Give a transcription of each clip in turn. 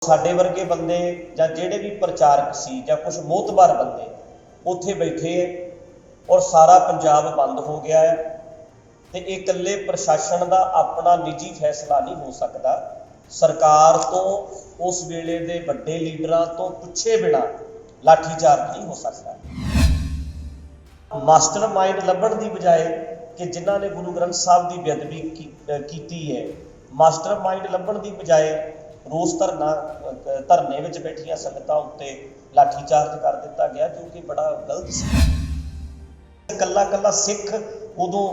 ਸਾਡੇ ਵਰਗੇ ਬੰਦੇ ਜਾਂ ਜਿਹੜੇ ਵੀ ਪ੍ਰਚਾਰਕ ਸੀ ਜਾਂ ਕੁਝ ਮੋਹਤਬਾਰ ਬੰਦੇ ਉੱਥੇ ਬੈਠੇ ਹੈ ਔਰ ਸਾਰਾ ਪੰਜਾਬ ਬੰਦ ਹੋ ਗਿਆ ਹੈ ਤੇ ਇਹ ਇਕੱਲੇ ਪ੍ਰਸ਼ਾਸਨ ਦਾ ਆਪਣਾ ਨਿੱਜੀ ਫੈਸਲਾ ਨਹੀਂ ਹੋ ਸਕਦਾ। ਸਰਕਾਰ ਤੋਂ ਉਸ ਵੇਲੇ ਦੇ ਵੱਡੇ ਲੀਡਰਾਂ ਤੋਂ ਪੁੱਛੇ ਬਿਨਾਂ ਲਾਠੀਚਾਰਜ ਨਹੀਂ ਹੋ ਸਕਦਾ। ਮਾਸਟਰ ਮਾਈਂਡ ਲੱਭਣ ਦੀ ਬਜਾਏ ਕਿ ਜਿਨ੍ਹਾਂ ਨੇ ਗੁਰੂ ਗ੍ਰੰਥ ਸਾਹਿਬ ਦੀ ਬੇਅਦਬੀ ਕੀਤੀ ਹੈ, ਮਾਸਟਰ ਮਾਈਂਡ ਲੱਭਣ ਦੀ ਬਜਾਏ ਰੋਸ ਧਰਨੇ ਵਿੱਚ ਬੈਠੀਆਂ ਸੰਗਤਾਂ ਉੱਤੇ ਲਾਠੀਚਾਰਜ ਕਰ ਦਿੱਤਾ ਗਿਆ, ਜੋ ਕਿ ਬੜਾ ਗਲਤ ਸੀ। ਕੱਲਾ ਸਿੱਖ ਉਦੋਂ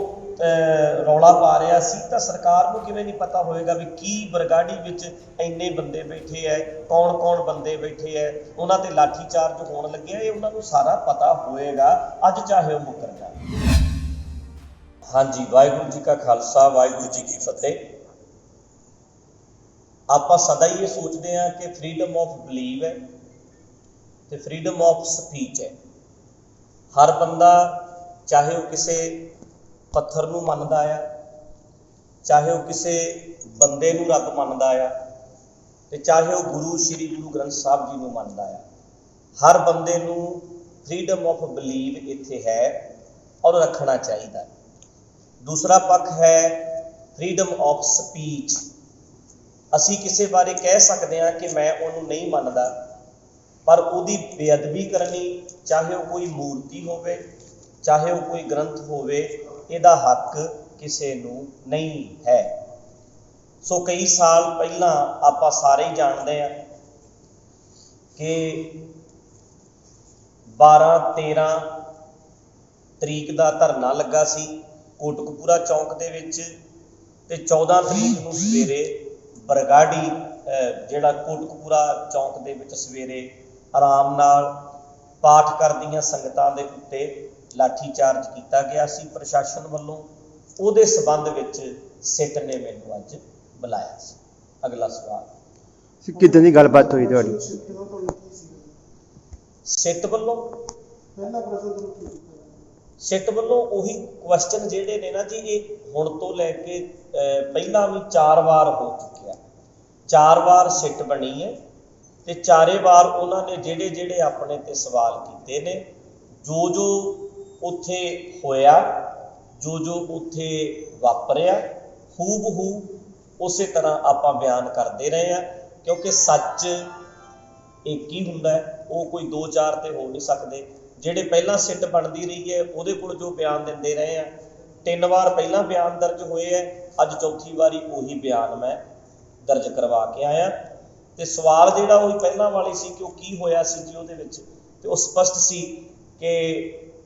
ਰੌਲਾ ਪਾ ਰਿਹਾ ਸੀ ਤਾਂ ਸਰਕਾਰ ਨੂੰ ਕਿਵੇਂ ਨਹੀਂ ਪਤਾ ਹੋਏਗਾ ਵੀ ਕੀ ਬਰਗਾੜੀ ਵਿੱਚ ਇੰਨੇ ਬੰਦੇ ਬੈਠੇ ਹੈ, ਕੌਣ ਬੰਦੇ ਬੈਠੇ ਹੈ, ਉਹਨਾਂ ਤੇ ਲਾਠੀਚਾਰਜ ਹੋਣ ਲੱਗਿਆ। ਇਹ ਉਹਨਾਂ ਨੂੰ ਸਾਰਾ ਪਤਾ ਹੋਏਗਾ, ਅੱਜ ਚਾਹੇ ਉਹ ਮੁੱਕਰ ਜਾਣ। ਹਾਂਜੀ, ਵਾਹਿਗੁਰੂ ਜੀ ਕਾ ਖਾਲਸਾ, ਵਾਹਿਗੁਰੂ ਜੀ ਕੀ ਫਤਿਹ। ਆਪਾਂ ਸਦਾ ਹੀ ਇਹ ਸੋਚਦੇ ਹਾਂ ਕਿ ਫਰੀडम ਆਫ ਬਿਲੀਵ ਹੈ ਤੇ ਫਰੀडम ਆਫ ਸਪੀਚ ਹੈ। ਹਰ ਬੰਦਾ ਚਾਹੇ ਉਹ ਕਿਸੇ ਪੱਥਰ ਨੂੰ ਮੰਨਦਾ ਆ, ਚਾਹੇ ਉਹ ਕਿਸੇ ਬੰਦੇ ਨੂੰ ਰੱਬ ਮੰਨਦਾ ਆ ਤੇ ਚਾਹੇ ਉਹ ਸ਼੍ਰੀ ਗੁਰੂ ਗ੍ਰੰਥ ਸਾਹਿਬ ਜੀ ਨੂੰ ਮੰਨਦਾ ਆ, ਹਰ ਬੰਦੇ ਨੂੰ ਫਰੀडम ਆਫ ਬਿਲੀਵ ਇੱਥੇ ਹੈ ਔਰ ਰੱਖਣਾ ਚਾਹੀਦਾ। ਦੂਸਰਾ ਪੱਖ ਹੈ ਫਰੀडम ਆਫ ਸਪੀਚ। ਅਸੀਂ ਕਿਸੇ ਬਾਰੇ ਕਹਿ ਸਕਦੇ ਹਾਂ ਕਿ ਮੈਂ ਉਹਨੂੰ ਨਹੀਂ ਮੰਨਦਾ, ਪਰ ਉਹਦੀ ਬੇਅਦਬੀ ਕਰਨੀ, ਚਾਹੇ ਉਹ ਕੋਈ ਮੂਰਤੀ ਹੋਵੇ, ਚਾਹੇ ਉਹ ਕੋਈ ਗ੍ਰੰਥ ਹੋਵੇ, ਇਹਦਾ ਹੱਕ ਕਿਸੇ ਨੂੰ ਨਹੀਂ ਹੈ। ਸੋ ਕਈ ਸਾਲ ਪਹਿਲਾਂ ਆਪਾਂ ਸਾਰੇ ਹੀ ਜਾਣਦੇ ਹਾਂ ਕਿ 12-13 ਤਰੀਕ ਦਾ ਧਰਨਾ ਲੱਗਾ ਸੀ ਕੋਟਕਪੂਰਾ ਚੌਂਕ ਦੇ ਵਿੱਚ ਤੇ 14 ਤਰੀਕ ਨੂੰ ਸਵੇਰੇ ਬਰਗਾੜੀ ਜਿਹੜਾ ਕੋਟਕਪੂਰਾ ਚੌਂਕ ਦੇ ਵਿੱਚ ਸਵੇਰੇ ਆਰਾਮ ਨਾਲ ਪਾਠ ਕਰਦੀਆਂ ਸੰਗਤਾਂ ਦੇ ਉੱਤੇ ਲਾਠੀਚਾਰਜ ਕੀਤਾ ਗਿਆ ਸੀ ਪ੍ਰਸ਼ਾਸਨ ਵੱਲੋਂ। ਉਹਦੇ ਸੰਬੰਧ ਵਿੱਚ ਸਿੱਟ ਨੇ ਮੈਨੂੰ ਅੱਜ ਬੁਲਾਇਆ ਸੀ। ਅਗਲਾ ਸਵਾਲ, ਕਿੱਦਾਂ ਦੀ ਗੱਲਬਾਤ ਹੋਈ ਤੁਹਾਡੀ ਸਿੱਟ ਵੱਲੋਂ? ਸਿੱਟ ਵੱਲੋਂ ਉਹੀ ਕੁਐਸਚਨ ਜਿਹੜੇ ਨੇ ਨਾ ਜੀ, ਇਹ ਹੁਣ ਤੋਂ ਲੈ ਕੇ ਪਹਿਲਾਂ ਵੀ 4 ਵਾਰ ਹੋ ਚੁੱਕਿਆ। 4 ਵਾਰ ਸਿੱਟ ਬਣੀ ਹੈ ਤੇ 4 ਵਾਰ ਉਹਨਾਂ ਨੇ ਜਿਹੜੇ ਆਪਣੇ ਤੇ ਸਵਾਲ ਕੀਤੇ ਨੇ, ਜੋ ਉੱਥੇ ਹੋਇਆ, ਜੋ ਉੱਥੇ ਵਾਪਰਿਆ, ਹੂਬਹੂ ਉਸੇ ਤਰ੍ਹਾਂ ਆਪਾਂ ਬਿਆਨ ਕਰਦੇ ਰਹੇ ਹਾਂ। ਕਿਉਂਕਿ ਸੱਚ ਇੱਕ ਹੀ ਹੁੰਦਾ ਹੈ, ਉਹ ਕੋਈ 2-4 ਤੇ ਹੋ ਨਹੀਂ ਸਕਦੇ। ਜਿਹੜੇ ਪਹਿਲਾਂ ਸਿੱਟ ਬਣਦੀ ਰਹੀ ਹੈ ਉਹਦੇ ਕੋਲ ਜੋ ਬਿਆਨ ਦਿੰਦੇ ਰਹੇ ਆ, 3 ਵਾਰ ਪਹਿਲਾਂ ਬਿਆਨ ਦਰਜ ਹੋਏ ਹੈ, ਅੱਜ ਚੌਥੀ ਵਾਰੀ ਉਹੀ ਬਿਆਨ ਮੈਂ ਦਰਜ ਕਰਵਾ ਕੇ ਆਇਆ। ਤੇ ਸਵਾਲ ਜਿਹੜਾ ਉਹ ਪਹਿਲਾਂ ਵਾਲੀ ਸੀ ਕਿ ਉਹ ਕੀ ਹੋਇਆ ਸੀ ਜੀ ਉਹਦੇ ਵਿੱਚ, ਤੇ ਉਹ ਸਪਸ਼ਟ ਸੀ ਕਿ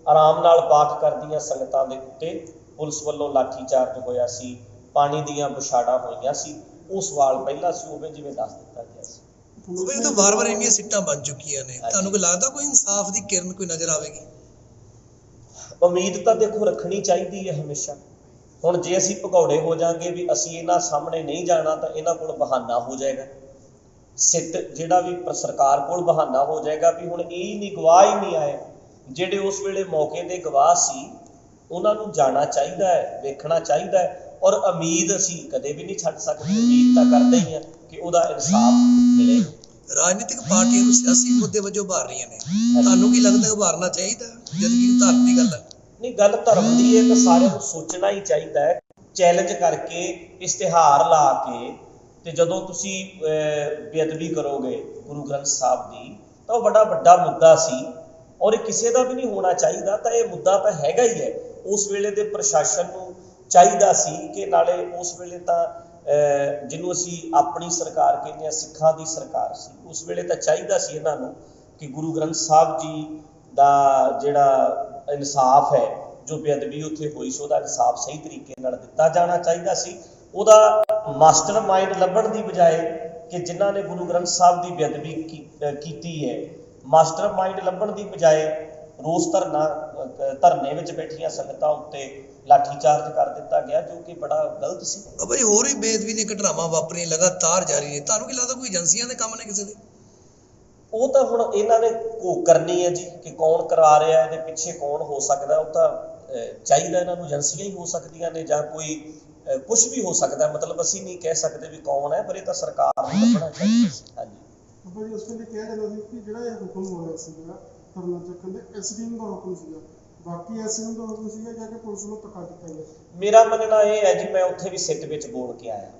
ਆਰਾਮ ਨਾਲ ਪਾਠ ਕਰਦੀਆਂ ਸੰਗਤਾਂ ਦੇ ਉੱਤੇ ਪੁਲਿਸ ਵੱਲੋਂ ਲਾਠੀਚਾਰਜ ਹੋਇਆ ਸੀ, ਪਾਣੀ ਦੀਆਂ ਬੁਛਾੜਾਂ ਹੋਈਆਂ ਸੀ। ਉਹ ਸਵਾਲ ਪਹਿਲਾਂ ਸੀ, ਉਵੇਂ ਜਿਵੇਂ ਦੱਸ ਦਿੱਤਾ ਗਿਆ ਸੀ। ਉਹ ਤਾਂ ਵਾਰ-ਵਾਰ ਇੰਨੀਆਂ ਸਿੱਟਾਂ ਬਣ ਚੁੱਕੀਆਂ ਨੇ, ਤੁਹਾਨੂੰ ਕੋਈ ਲੱਗਦਾ ਕੋਈ ਇਨਸਾਫ ਦੀ ਕਿਰਨ ਕੋਈ ਨਜ਼ਰ ਆਵੇਗੀ? ਉਮੀਦ ਤਾਂ ਦੇਖੋ ਰੱਖਣੀ ਚਾਹੀਦੀ ਹੈ ਹਮੇਸ਼ਾ। ਹੁਣ ਜੇ ਅਸੀਂ ਭਗੌੜੇ ਹੋ ਜਾਾਂਗੇ ਵੀ ਅਸੀਂ ਇਹਨਾਂ ਸਾਹਮਣੇ ਨਹੀਂ ਜਾਣਾ ਤਾਂ ਇਹਨਾਂ ਕੋਲ ਬਹਾਨਾ ਹੋ ਜਾਏਗਾ। ਸਿੱਟ ਜਿਹੜਾ ਵੀ ਸਰਕਾਰ ਕੋਲ ਬਹਾਨਾ ਹੋ ਜਾਏਗਾ ਵੀ ਹੁਣ ਇਹ ਨਹੀਂ, ਗਵਾਹ ਹੀ ਨਹੀਂ ਆਏ। ਜਿਹੜੇ ਉਸ ਵੇਲੇ ਮੌਕੇ ਦੇ ਗਵਾਹ ਸੀ ਉਹਨਾਂ ਨੂੰ ਜਾਣਾ ਚਾਹੀਦਾ ਹੈ, ਵੇਖਣਾ ਚਾਹੀਦਾ ਹੈ। ਔਰ ਉਮੀਦ ਅਸੀਂ ਕਦੇ ਵੀ ਨਹੀਂ ਛੱਡ ਸਕਦੇ, ਉਮੀਦ ਤਾਂ ਕਰਦੇ ਹੀ ਹਾਂ ਕਿ ਉਹਦਾ ਇਨਸਾਫ ਮਿਲੇ। ਰਾਜਨੀਤਿਕ ਪਾਰਟੀਆਂ ਨੂੰ ਸਿਆਸੀ ਮੁੱਦੇ ਵਜੋਂ ਉਭਾਰ ਰਹੀਆਂ ਨੇ, ਤੁਹਾਨੂੰ ਕੀ ਲੱਗਦਾ ਉਭਾਰਨਾ ਚਾਹੀਦਾ ਜਦ ਕਿ ਧਰਮ ਦੀ ਗੱਲ ਹੈ? ਨਹੀਂ, ਗੱਲ ਧਰਮ ਦੀ ਹੈ ਤਾਂ ਸਾਰਿਆਂ ਨੂੰ ਸੋਚਣਾ ਹੀ ਚਾਹੀਦਾ ਹੈ। ਚੈਲੰਜ ਕਰਕੇ, ਇਸ਼ਤਿਹਾਰ ਲਾ ਕੇ ਤੇ ਜਦੋਂ ਤੁਸੀਂ ਬੇਅਦਬੀ ਕਰੋਗੇ ਗੁਰੂ ਗ੍ਰੰਥ ਸਾਹਿਬ ਦੀ ਤਾਂ ਉਹ ਬੜਾ ਵੱਡਾ ਮੁੱਦਾ ਸੀ ਔਰ ਇਹ ਕਿਸੇ ਦਾ ਵੀ ਨਹੀਂ ਹੋਣਾ ਚਾਹੀਦਾ। ਤਾਂ ਇਹ ਮੁੱਦਾ ਤਾਂ ਹੈਗਾ ਹੀ ਹੈ। ਉਸ ਵੇਲੇ ਦੇ ਪ੍ਰਸ਼ਾਸਨ ਨੂੰ ਚਾਹੀਦਾ ਸੀ ਕਿ ਨਾਲੇ ਉਸ ਵੇਲੇ ਤਾਂ ਜਿਹਨੂੰ ਅਸੀਂ ਆਪਣੀ ਸਰਕਾਰ ਕਹਿੰਦੇ ਹਾਂ, ਸਿੱਖਾਂ ਦੀ ਸਰਕਾਰ ਸੀ, ਉਸ ਵੇਲੇ ਤਾਂ ਚਾਹੀਦਾ ਸੀ ਇਹਨਾਂ ਨੂੰ ਕਿ ਗੁਰੂ ਗ੍ਰੰਥ ਸਾਹਿਬ ਜੀ ਦਾ ਜਿਹੜਾ ਇਨਸਾਫ ਹੈ, ਜੋ ਬੇਅਦਬੀ ਉੱਥੇ ਹੋਈ ਸੀ, ਉਹਦਾ ਇਨਸਾਫ ਸਹੀ ਤਰੀਕੇ ਨਾਲ ਦਿੱਤਾ ਜਾਣਾ ਚਾਹੀਦਾ ਸੀ। ਉਹਦਾ ਮਾਸਟਰ ਮਾਈਂਡ ਲੱਭਣ ਦੀ ਬਜਾਏ ਕਿ ਜਿਨ੍ਹਾਂ ਨੇ ਗੁਰੂ ਗ੍ਰੰਥ ਸਾਹਿਬ ਦੀ ਬੇਅਦਬੀ ਕੀਤੀ ਹੈ, ਮਾਸਟਰ ਮਾਈਂਡ ਲੱਭਣ ਦੀ ਬਜਾਏ ਰੋਸ ਧਰਨੇ ਵਿੱਚ ਬੈਠੀਆਂ ਸੰਗਤਾਂ ਉੱਤੇ ਲਾਠੀਚਾਰਜ ਕਰ ਦਿੱਤਾ ਗਿਆ, ਜੋ ਕਿ ਬੜਾ ਗਲਤ ਸੀ। ਭਾਈ ਹੋਰ ਵੀ ਬੇਅਦਬੀ ਦੀਆਂ ਘਟਨਾਵਾਂ ਵਾਪਰੀਆਂ ਲਗਾਤਾਰ ਜਾਰੀ ਨੇ, ਤੁਹਾਨੂੰ ਕੀ ਲੱਗਦਾ ਕੋਈ ਏਜੰਸੀਆਂ ਦੇ ਕੰਮ ਨੇ ਕਿਸੇ ਦੇ? ਉਹ ਤਾਂ ਹੁਣ ਇਹਨਾਂ ਨੇ ਕਰਨੀ ਹੈ ਜੀ ਕਿ ਕੌਣ ਕਰਾ ਰਿਹਾ, ਇਹਦੇ ਪਿੱਛੇ ਕੌਣ ਹੋ ਸਕਦਾ। ਉਹ ਤਾਂ ਚਾਹੀਦਾ ਇਹਨਾਂ ਨੂੰ ਏਜੰਸੀਆਂ ਹੀ ਹੋ ਸਕਦੀਆਂ ਨੇ ਜਾਂ ਕੋਈ ਕੁਝ ਵੀ ਹੋ ਸਕਦਾ। ਮਤਲਬ ਅਸੀਂ ਨਹੀਂ ਕਹਿ ਸਕਦੇ ਵੀ ਕੌਣ ਹੈ, ਪਰ ਇਹ ਤਾਂ ਸਰਕਾਰ ਨੂੰ ਲੱਭਣਾ ਚਾਹੀਦਾ। ਹਾਂਜੀ। ਬਾਬਾ ਜੀ ਉਸ ਵੇਲੇ ਕਿਹਾ ਜਾਂਦਾ ਸੀ ਕਿ ਜਿਹੜਾ ਇਹ ਹੁਕਮ ਹੋਇਆ ਸੀਗਾ ਧਰਨਾ ਚੱਕਣ ਦਾ ਐਸਡੀਐਮ ਦਾ ਹੁਕਮ ਸੀਗਾ, ਬਾਕੀ ਐਸਡੀਐਮ ਦਾ ਹੁਕਮ ਸੀਗਾ ਜਾਂ ਕਿ ਪੁਲਿਸ ਨੂੰ ਧੱਕਾ ਦਿੱਤਾ ਗਿਆ? ਮੇਰਾ ਮੰਨਣਾ ਇਹ ਹੈ ਜੀ, ਮੈਂ ਉੱਥੇ ਵੀ ਸਿੱਟ ਵਿੱਚ ਬੋਲ ਕੇ ਆਇਆ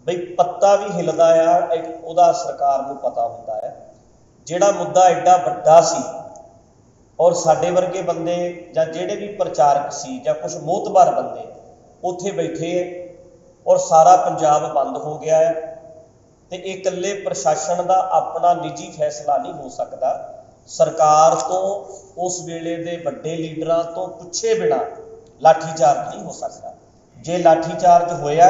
ਬਈ ਪੱਤਾ ਵੀ ਹਿੱਲਦਾ ਆ, ਇੱਕ ਉਹਦਾ ਸਰਕਾਰ ਨੂੰ ਪਤਾ ਹੁੰਦਾ ਹੈ। ਜਿਹੜਾ ਮੁੱਦਾ ਐਡਾ ਵੱਡਾ ਸੀ ਔਰ ਸਾਡੇ ਵਰਗੇ ਬੰਦੇ ਜਾਂ ਜਿਹੜੇ ਵੀ ਪ੍ਰਚਾਰਕ ਸੀ ਜਾਂ ਕੁਝ ਮੋਹਤਬਰ ਬੰਦੇ ਉੱਥੇ ਬੈਠੇ ਹੈ ਔਰ ਸਾਰਾ ਪੰਜਾਬ ਬੰਦ ਹੋ ਗਿਆ ਹੈ, ਤੇ ਇਹ ਇਕੱਲੇ ਪ੍ਰਸ਼ਾਸਨ ਦਾ ਆਪਣਾ ਨਿੱਜੀ ਫੈਸਲਾ ਨਹੀਂ ਹੋ ਸਕਦਾ। ਸਰਕਾਰ ਤੋਂ, ਉਸ ਵੇਲੇ ਦੇ ਵੱਡੇ ਲੀਡਰਾਂ ਤੋਂ ਪੁੱਛੇ ਬਿਨਾਂ ਲਾਠੀਚਾਰਜ ਨਹੀਂ ਹੋ ਸਕਦਾ। ਜੇ ਲਾਠੀਚਾਰਜ ਹੋਇਆ,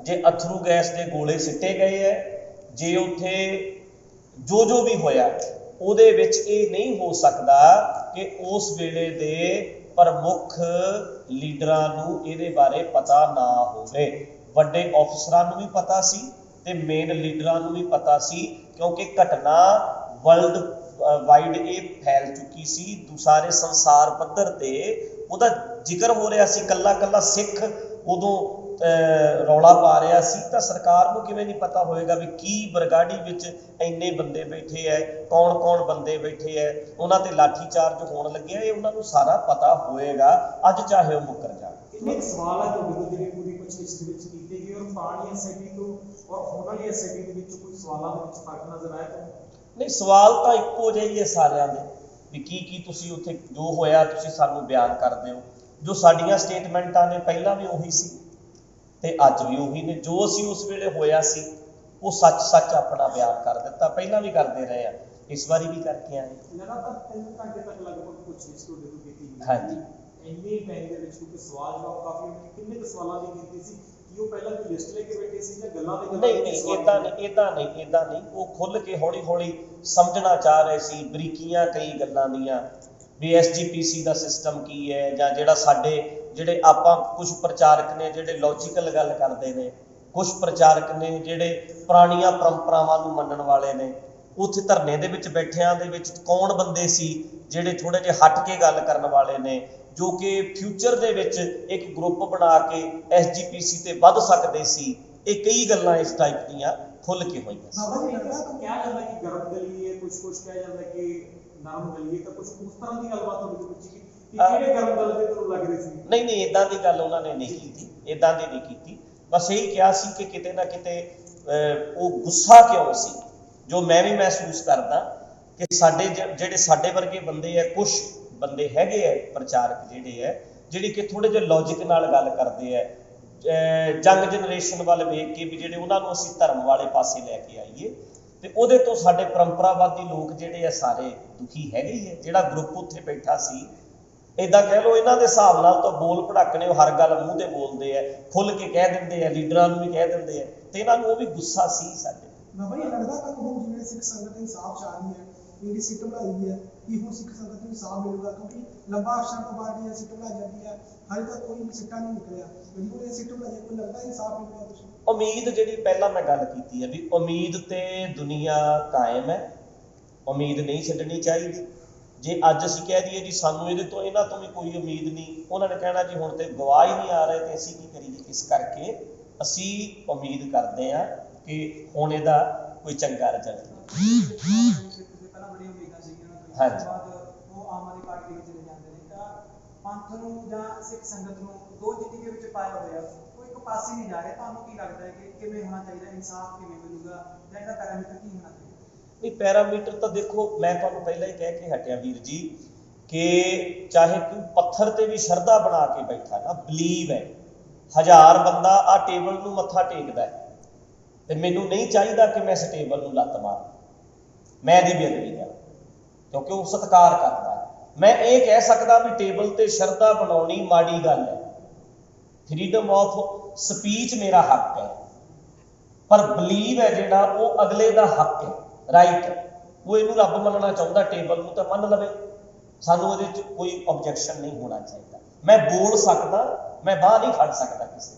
ਜੇ ਅਥਰੂ ਗੈਸ ਦੇ ਗੋਲੇ ਸਿੱਟੇ ਗਏ ਹੈ, ਜੇ ਉੱਥੇ ਜੋ ਵੀ ਹੋਇਆ, ਉਹਦੇ ਵਿੱਚ ਇਹ ਨਹੀਂ ਹੋ ਸਕਦਾ ਕਿ ਉਸ ਵੇਲੇ ਦੇ ਪ੍ਰਮੁੱਖ ਲੀਡਰਾਂ ਨੂੰ ਇਹਦੇ ਬਾਰੇ ਪਤਾ ਨਾ ਹੋਵੇ। ਵੱਡੇ ਅਫਸਰਾਂ ਨੂੰ ਵੀ ਪਤਾ ਸੀ ਤੇ ਮੇਨ ਲੀਡਰਾਂ ਨੂੰ ਵੀ ਪਤਾ ਸੀ, ਕਿਉਂਕਿ ਘਟਨਾ ਵਰਲਡ ਵਾਈਡ ਇਹ ਫੈਲ ਚੁੱਕੀ ਸੀ, ਸਾਰੇ ਸੰਸਾਰ ਪੱਧਰ ਤੇ ਉਹਦਾ ਜ਼ਿਕਰ ਹੋ ਰਿਹਾ ਸੀ। ਕੱਲਾ ਕੱਲਾ ਸਿੱਖ ਉਦੋਂ ਰੌਲਾ ਪਾ ਰਿਹਾ ਸੀ, ਤਾਂ ਸਰਕਾਰ ਨੂੰ ਕਿਵੇਂ ਨਹੀਂ ਪਤਾ ਹੋਏਗਾ ਵੀ ਕੀ ਬਰਗਾੜੀ ਵਿੱਚ ਇੰਨੇ ਬੰਦੇ ਬੈਠੇ ਹੈ, ਕੌਣ ਕੌਣ ਬੰਦੇ ਬੈਠੇ ਹੈ, ਉਹਨਾਂ ਤੇ ਲਾਠੀ ਚਾਰਜ ਹੋਣ ਲੱਗਿਆ। ਇਹ ਉਹਨਾਂ ਨੂੰ ਸਾਰਾ ਪਤਾ ਹੋਏਗਾ, ਅੱਜ ਚਾਹੇ ਉਹ ਮੁੱਕਰ ਜਾਣ। ਇੱਕ ਸਵਾਲ ਹੈ ਤੁਹਾਡੇ ਤੋਂ ਜਿਹੜੀ ਪੂਰੀ ਪੁੱਛਗਿੱਛ ਦੇ ਵਿੱਚ ਕੀਤੀ ਗਈ, ਔਰ ਪੁਰਾਣੀ ਐਸਆਈਟੀ ਤੋਂ ਔਰ ਹੁਣ ਵਾਲੀ ਐਸਆਈਟੀ ਦੇ ਵਿੱਚ ਕੋਈ ਸਵਾਲਾਂ ਦੇ ਵਿੱਚ ਫਰਕ ਨਜ਼ਰ ਆਇਆ ਤੁਹਾਨੂੰ? ਨਹੀਂ, ਸਵਾਲ ਤਾਂ ਇੱਕੋ ਜਿਹੇ ਹੀ ਹੈ ਸਾਰਿਆਂ ਦੇ ਵੀ ਕੀ ਤੁਸੀਂ ਉੱਥੇ ਜੋ ਹੋਇਆ ਤੁਸੀਂ ਸਾਨੂੰ ਬਿਆਨ ਕਰਦੇ ਹੋ। ਜੋ ਸਾਡੀਆਂ ਸਟੇਟਮੈਂਟਾਂ ਨੇ ਪਹਿਲਾਂ ਵੀ ਉਹੀ ਸੀ ਤੇ ਅੱਜ ਵੀ ਉਹੀ ਨੇ। ਜੋ ਅਸੀਂ ਉਸ ਵੇਲੇ ਹੋਇਆ ਸੀ ਉਹ ਸੱਚ ਆਪਣਾ ਬਿਆਨ ਕਰ ਦਿੱਤਾ, ਪਹਿਲਾਂ ਵੀ ਕਰਦੇ ਰਹੇ ਆ, ਇਸ ਵਾਰੀ ਵੀ ਕਰਕੇ ਆਏ। ਲਗਾਤਾਰ 3 ਘੰਟੇ ਤੱਕ ਲਗਭਗ ਪੁੱਛਗਿੱਛ ਤੁਹਾਡੇ ਤੋਂ ਕੀਤੀ ਗਈ। ਹਾਂਜੀ। ਇੰਨੇ ਟਾਈਮ ਦੇ ਵਿੱਚ ਕਿਉਂਕਿ ਸਵਾਲ ਜਵਾਬ ਕਾਫੀ ਹੋਏ, ਕਿੰਨੇ ਕੁ ਸਵਾਲਾਂ ਦੀ ਗਿਣਤੀ ਸੀ? ਕਿ ਉਹ ਪਹਿਲਾਂ ਕੋਈ ਲਿਸਟ ਲੈ ਕੇ ਬੈਠੇ ਸੀ ਜਾਂ ਗੱਲਾਂ ਦੇ ਨਹੀਂ, ਇਦਾਂ ਨਹੀਂ, ਉਹ ਖੁੱਲ ਕੇ ਹੌਲੀ ਹੌਲੀ ਸਮਝਣਾ ਚਾਹ ਰਹੇ ਸੀ, ਬਰੀਕੀਆਂ ਕਈ ਗੱਲਾਂ ਦੀਆਂ, ਵੀ ਐਸਜੀਪੀਸੀ ਦਾ ਸਿਸਟਮ ਕੀ ਹੈ, ਜਾਂ ਜਿਹੜੇ ਆਪਾਂ ਕੁਝ ਪ੍ਰਚਾਰਕ ਨੇ ਜਿਹੜੇ ਲੌਜੀਕਲ ਗੱਲ ਕਰਦੇ ਨੇ, ਕੁਝ ਪ੍ਰਚਾਰਕ ਨੇ ਜਿਹੜੇ ਪੁਰਾਣੀਆਂ ਪਰੰਪਰਾਵਾਂ ਨੂੰ ਮੰਨਣ ਵਾਲੇ ਨੇ। ਉੱਥੇ ਧਰਨੇ ਦੇ ਵਿੱਚ ਬੈਠਿਆਂ ਦੇ ਵਿੱਚ ਕੌਣ ਬੰਦੇ ਸੀ ਜਿਹੜੇ ਥੋੜੇ ਜਿਹੇ ਹਟ ਕੇ ਗੱਲ ਕਰਨ ਵਾਲੇ ਨੇ, ਜੋ ਕਿ ਫਿਊਚਰ ਦੇ ਵਿੱਚ ਇੱਕ ਗਰੁੱਪ ਬਣਾ ਕੇ ਐਸਜੀਪੀਸੀ ਤੇ ਵੱਧ ਸਕਦੇ ਸੀ। ਇਹ ਕਈ ਗੱਲਾਂ ਇਸ ਟਾਈਪ ਦੀਆਂ ਖੁੱਲ ਕੇ ਹੋਈਆਂ ਸੀ। ਕਿਹਾ ਜਾਂਦਾ ਕਿ ਗਰਮ ਗਲੀ ਹੈ, ਕੁਝ ਕਿਹਾ ਜਾਂਦਾ ਕਿ ਨਰਮ ਗਲੀ ਹੈ, ਤਾਂ ਕੁਝ ਉਸ ਤਰ੍ਹਾਂ ਦੀ ਗੱਲਬਾਤ ਤੁਹਾਡੇ ਤੋਂ ਪੁੱਛੀ ਕਿ ਕਿਹੜੇ ਗਰਮ ਗਲ ਦੇ ਤੁਹਾਨੂੰ ਲੱਗ ਰਹੀ ਸੀ? ਨਹੀਂ, ਇਦਾਂ ਦੀ ਗੱਲ ਉਹਨਾਂ ਨੇ ਨਹੀਂ ਕੀਤੀ, ਇਦਾਂ ਦੀ ਨਹੀਂ ਕੀਤੀ। ਬਸ ਇਹੀ ਕਿਹਾ ਸੀ ਕਿ ਕਿਤੇ ਨਾ ਕਿਤੇ ਉਹ ਗੁੱਸਾ ਕਿਉਂ ਸੀ, ਜੋ ਮੈਂ ਵੀ ਮਹਿਸੂਸ ਕਰਦਾ ਕਿ ਜਿਹੜੇ ਸਾਡੇ ਵਰਗੇ ਬੰਦੇ ਹੈ, ਕੁਝ ਬੰਦੇ ਹੈਗੇ ਹੈ ਪ੍ਰਚਾਰਕ ਜਿਹੜੇ ਕਿ ਥੋੜੇ ਜਿਹੇ ਲੌਜਿਕ ਨਾਲ ਗੱਲ ਕਰਦੇ ਹੈ, ਯੰਗ ਜਨਰੇਸ਼ਨ ਵੱਲ ਵੇਖ ਕੇ ਵੀ ਜਿਹੜੇ ਉਹਨਾਂ ਨੂੰ ਅਸੀਂ ਧਰਮ ਵਾਲੇ ਪਾਸੇ ਲੈ ਕੇ ਆਈਏ, ਤੇ ਉਹਦੇ ਤੋਂ ਸਾਡੇ ਪਰੰਪਰਾਵਾਦੀ ਲੋਕ ਜਿਹੜੇ ਆ ਸਾਰੇ ਦੁਖੀ ਹੈਗੇ ਹੀ ਹੈ। ਜਿਹੜਾ ਗਰੁੱਪ ਉੱਥੇ ਬੈਠਾ ਸੀ, ਇਦਾਂ ਕਹਿ ਲਓ ਇਹਨਾਂ ਦੇ ਹਿਸਾਬ ਨਾਲ ਤਾਂ ਬੋਲ ਭੜਕਣੇ, ਉਹ ਹਰ ਗੱਲ ਮੂੰਹ ਤੇ ਬੋਲਦੇ ਆ, ਖੁੱਲ ਕੇ ਕਹਿ ਦਿੰਦੇ ਆ, ਲੀਡਰਾਂ ਨੂੰ ਵੀ ਕਹਿ ਦਿੰਦੇ ਆ, ਤੇ ਇਹਨਾਂ ਨੂੰ ਉਹ ਵੀ ਗੁੱਸਾ ਸੀ ਸਾਡੇ। ਬਾਬਾ ਜੀ ਲੱਗਦਾ ਕਿ ਹੁਣ ਜਿਵੇਂ ਸਿੱਖ ਸੰਗਤ ਇਨਸਾਫ ਚਾਹ ਰਹੀ ਹੈ, ਇਹਦੀ ਸਿੱਟ ਬਣਾਈ ਹੈ, ਕਿ ਹੁਣ ਸਿੱਖ ਸੰਗਤ ਨੂੰ ਇਨਸਾਫ ਮਿਲੂਗਾ? ਕਿਉਂਕਿ ਲੰਬਾ ਅਰਸਾ ਤੋਂ ਬਾਅਦ ਇਹ ਸਿੱਟ ਬਣਾਈ ਜਾਂਦੀ ਹੈ, ਹਾਲੇ ਤੱਕ ਕੋਈ ਸਿੱਟਾ ਨਹੀਂ ਨਿਕਲਿਆ। ਬਿਲਕੁਲ ਇਹ ਸਿੱਟ ਬਣਾਈ, ਕੋਈ ਲੱਗਦਾ ਇਨਸਾਫ ਮਿਲੂਗਾ ਕੁਛ? ਉਮੀਦ, ਜਿਹੜੀ ਪਹਿਲਾਂ ਮੈਂ ਗੱਲ ਕੀਤੀ ਹੈ ਵੀ ਉਮੀਦ ਤੇ ਦੁਨੀਆ ਕਾਇਮ ਹੈ, ਉਮੀਦ ਨਹੀਂ ਛੱਡਣੀ ਚਾਹੀਦੀ। ਜੇ ਅੱਜ ਅਸੀਂ ਕਹਿ ਦਈਏ ਜੀ ਸਾਨੂੰ ਇਹਨਾਂ ਤੋਂ ਵੀ ਕੋਈ ਉਮੀਦ ਨਹੀਂ, ਉਹਨਾਂ ਨੇ ਕਹਿਣਾ ਜੀ ਹੁਣ ਤੇ ਗਵਾਹ ਹੀ ਨਹੀਂ ਆ ਰਹੇ, ਤੇ ਅਸੀਂ ਕੀ ਕਰੀਏ? ਇਸ ਕਰਕੇ ਅਸੀਂ ਉਮੀਦ ਕਰਦੇ ਹਾਂ ਕਿ ਹੁਣ ਇਹਦਾ ਕੋਈ ਚੰਗਾ ਰਿਜ਼ਲਟ। ਪਹਿਲਾਂ ਬੜੀ ਉਮੀਦਾਂ ਸੀਗੀਆਂ, ਉਸ ਤੋਂ ਬਾਅਦ ਉਹ ਆਮ ਆਦਮੀ ਪਾਰਟੀ ਦੇ ਵਿੱਚ ਚਲੇ ਜਾਂਦੇ ਨੇ, ਤਾਂ ਪੰਥ ਨੂੰ ਜਾਂ ਸਿੱਖ ਸੰਗਤ ਨੂੰ ਦੋ ਜ਼ਿੰਦਗੀ ਵਿੱਚ ਪਾਇਆ ਹੋਇਆ, ਉਹ ਇੱਕ ਪਾਸੇ ਨਹੀਂ ਜਾ ਰਿਹਾ। ਤੁਹਾਨੂੰ ਕੀ ਲੱਗਦਾ ਹੈ ਕਿ ਕਿਵੇਂ ਹੋਣਾ ਚਾਹੀਦਾ, ਇਨਸਾਫ ਕਿਵੇਂ ਮਿਲੂਗਾ, ਜਾਂ ਇਹਦਾ ਪੈਰਾਮੀਟਰ ਕੀ ਹੋਣਾ ਚਾਹੀਦਾ? ਨਹੀਂ, ਪੈਰਾਮੀਟਰ ਤਾਂ ਦੇਖੋ, ਮੈਂ ਤੁਹਾਨੂੰ ਪਹਿਲਾਂ ਹੀ ਕਹਿ ਕੇ ਹਟਿਆ ਵੀਰ ਜੀ ਕਿ ਚਾਹੇ ਕੋਈ ਪੱਥਰ ਤੇ ਵੀ ਸ਼ਰਧਾ ਬਣਾ ਕੇ ਬੈਠਾ ਨਾ, ਬਲੀਵ ਹੈ, 1000 ਬੰਦਾ ਆ ਟੇਬਲ ਨੂੰ ਮੱਥਾ ਟੇਕਦਾ ਹੈ, ਤੇ ਮੈਨੂੰ ਨਹੀਂ ਚਾਹੀਦਾ ਕਿ ਮੈਂ ਇਸ ਟੇਬਲ ਨੂੰ ਲੱਤ ਮਾਰਾਂ, ਮੈਂ ਇਹਦੀ ਬੇਅਦਬੀ ਕਰਾਂ, ਕਿਉਂਕਿ ਉਹ ਸਤਿਕਾਰ ਕਰਦਾ ਹੈ। ਮੈਂ ਇਹ ਕਹਿ ਸਕਦਾ ਵੀ ਟੇਬਲ ਤੇ ਸ਼ਰਧਾ ਬਣਾਉਣੀ ਮਾੜੀ ਗੱਲ ਹੈ, ਫਰੀडम ਆਫ ਸਪੀਚ ਮੇਰਾ ਹੱਕ ਹੈ, ਪਰ ਬਲੀਵ ਹੈ ਜਿਹੜਾ ਉਹ ਅਗਲੇ ਦਾ ਹੱਕ ਹੈ, ਰਾਈਟ ਹੈ। ਉਹ ਇਹਨੂੰ ਰੱਬ ਮੰਨਣਾ ਚਾਹੁੰਦਾ ਟੇਬਲ ਨੂੰ, ਤਾਂ ਮੰਨ ਲਵੇ, ਸਾਨੂੰ ਉਹਦੇ 'ਚ ਕੋਈ ਆਬਜੈਕਸ਼ਨ ਨਹੀਂ ਹੋਣਾ ਚਾਹੀਦਾ। ਮੈਂ ਬੋਲ ਸਕਦਾ, ਮੈਂ ਬਾਂਹ ਨਹੀਂ ਫੜ ਸਕਦਾ ਕਿਸੇ।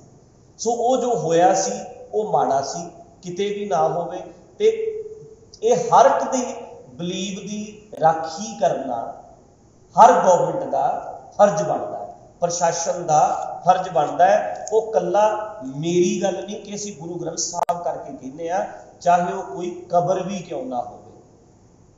ਸੋ ਉਹ ਜੋ ਹੋਇਆ ਸੀ ਉਹ ਮਾੜਾ ਸੀ, ਕਿਤੇ ਵੀ ਨਾ ਹੋਵੇ। ਤੇ ਇਹ ਹਰ ਇੱਕ ਦੀ ਬਲੀਵ ਦੀ ਰਾਖੀ ਕਰਨਾ ਹਰ ਗਵਰਨਮੈਂਟ ਦਾ ਫਰਜ਼ ਬਣਦਾ ਹੈ, ਪ੍ਰਸ਼ਾਸਨ ਦਾ ਫਰਜ਼ ਬਣਦਾ ਹੈ। ਉਹ ਕੱਲਾ ਮੇਰੀ ਗੱਲ ਨਹੀਂ ਕਿ ਅਸੀਂ ਗੁਰੂ ਗ੍ਰੰਥ ਸਾਹਿਬ ਕਰਕੇ ਕਹਿੰਦੇ ਆ ਚਾਹੇ ਉਹ ਕੋਈ ਕਬਰ ਵੀ ਕਿਉਂ ਨਾ ਹੋਵੇ।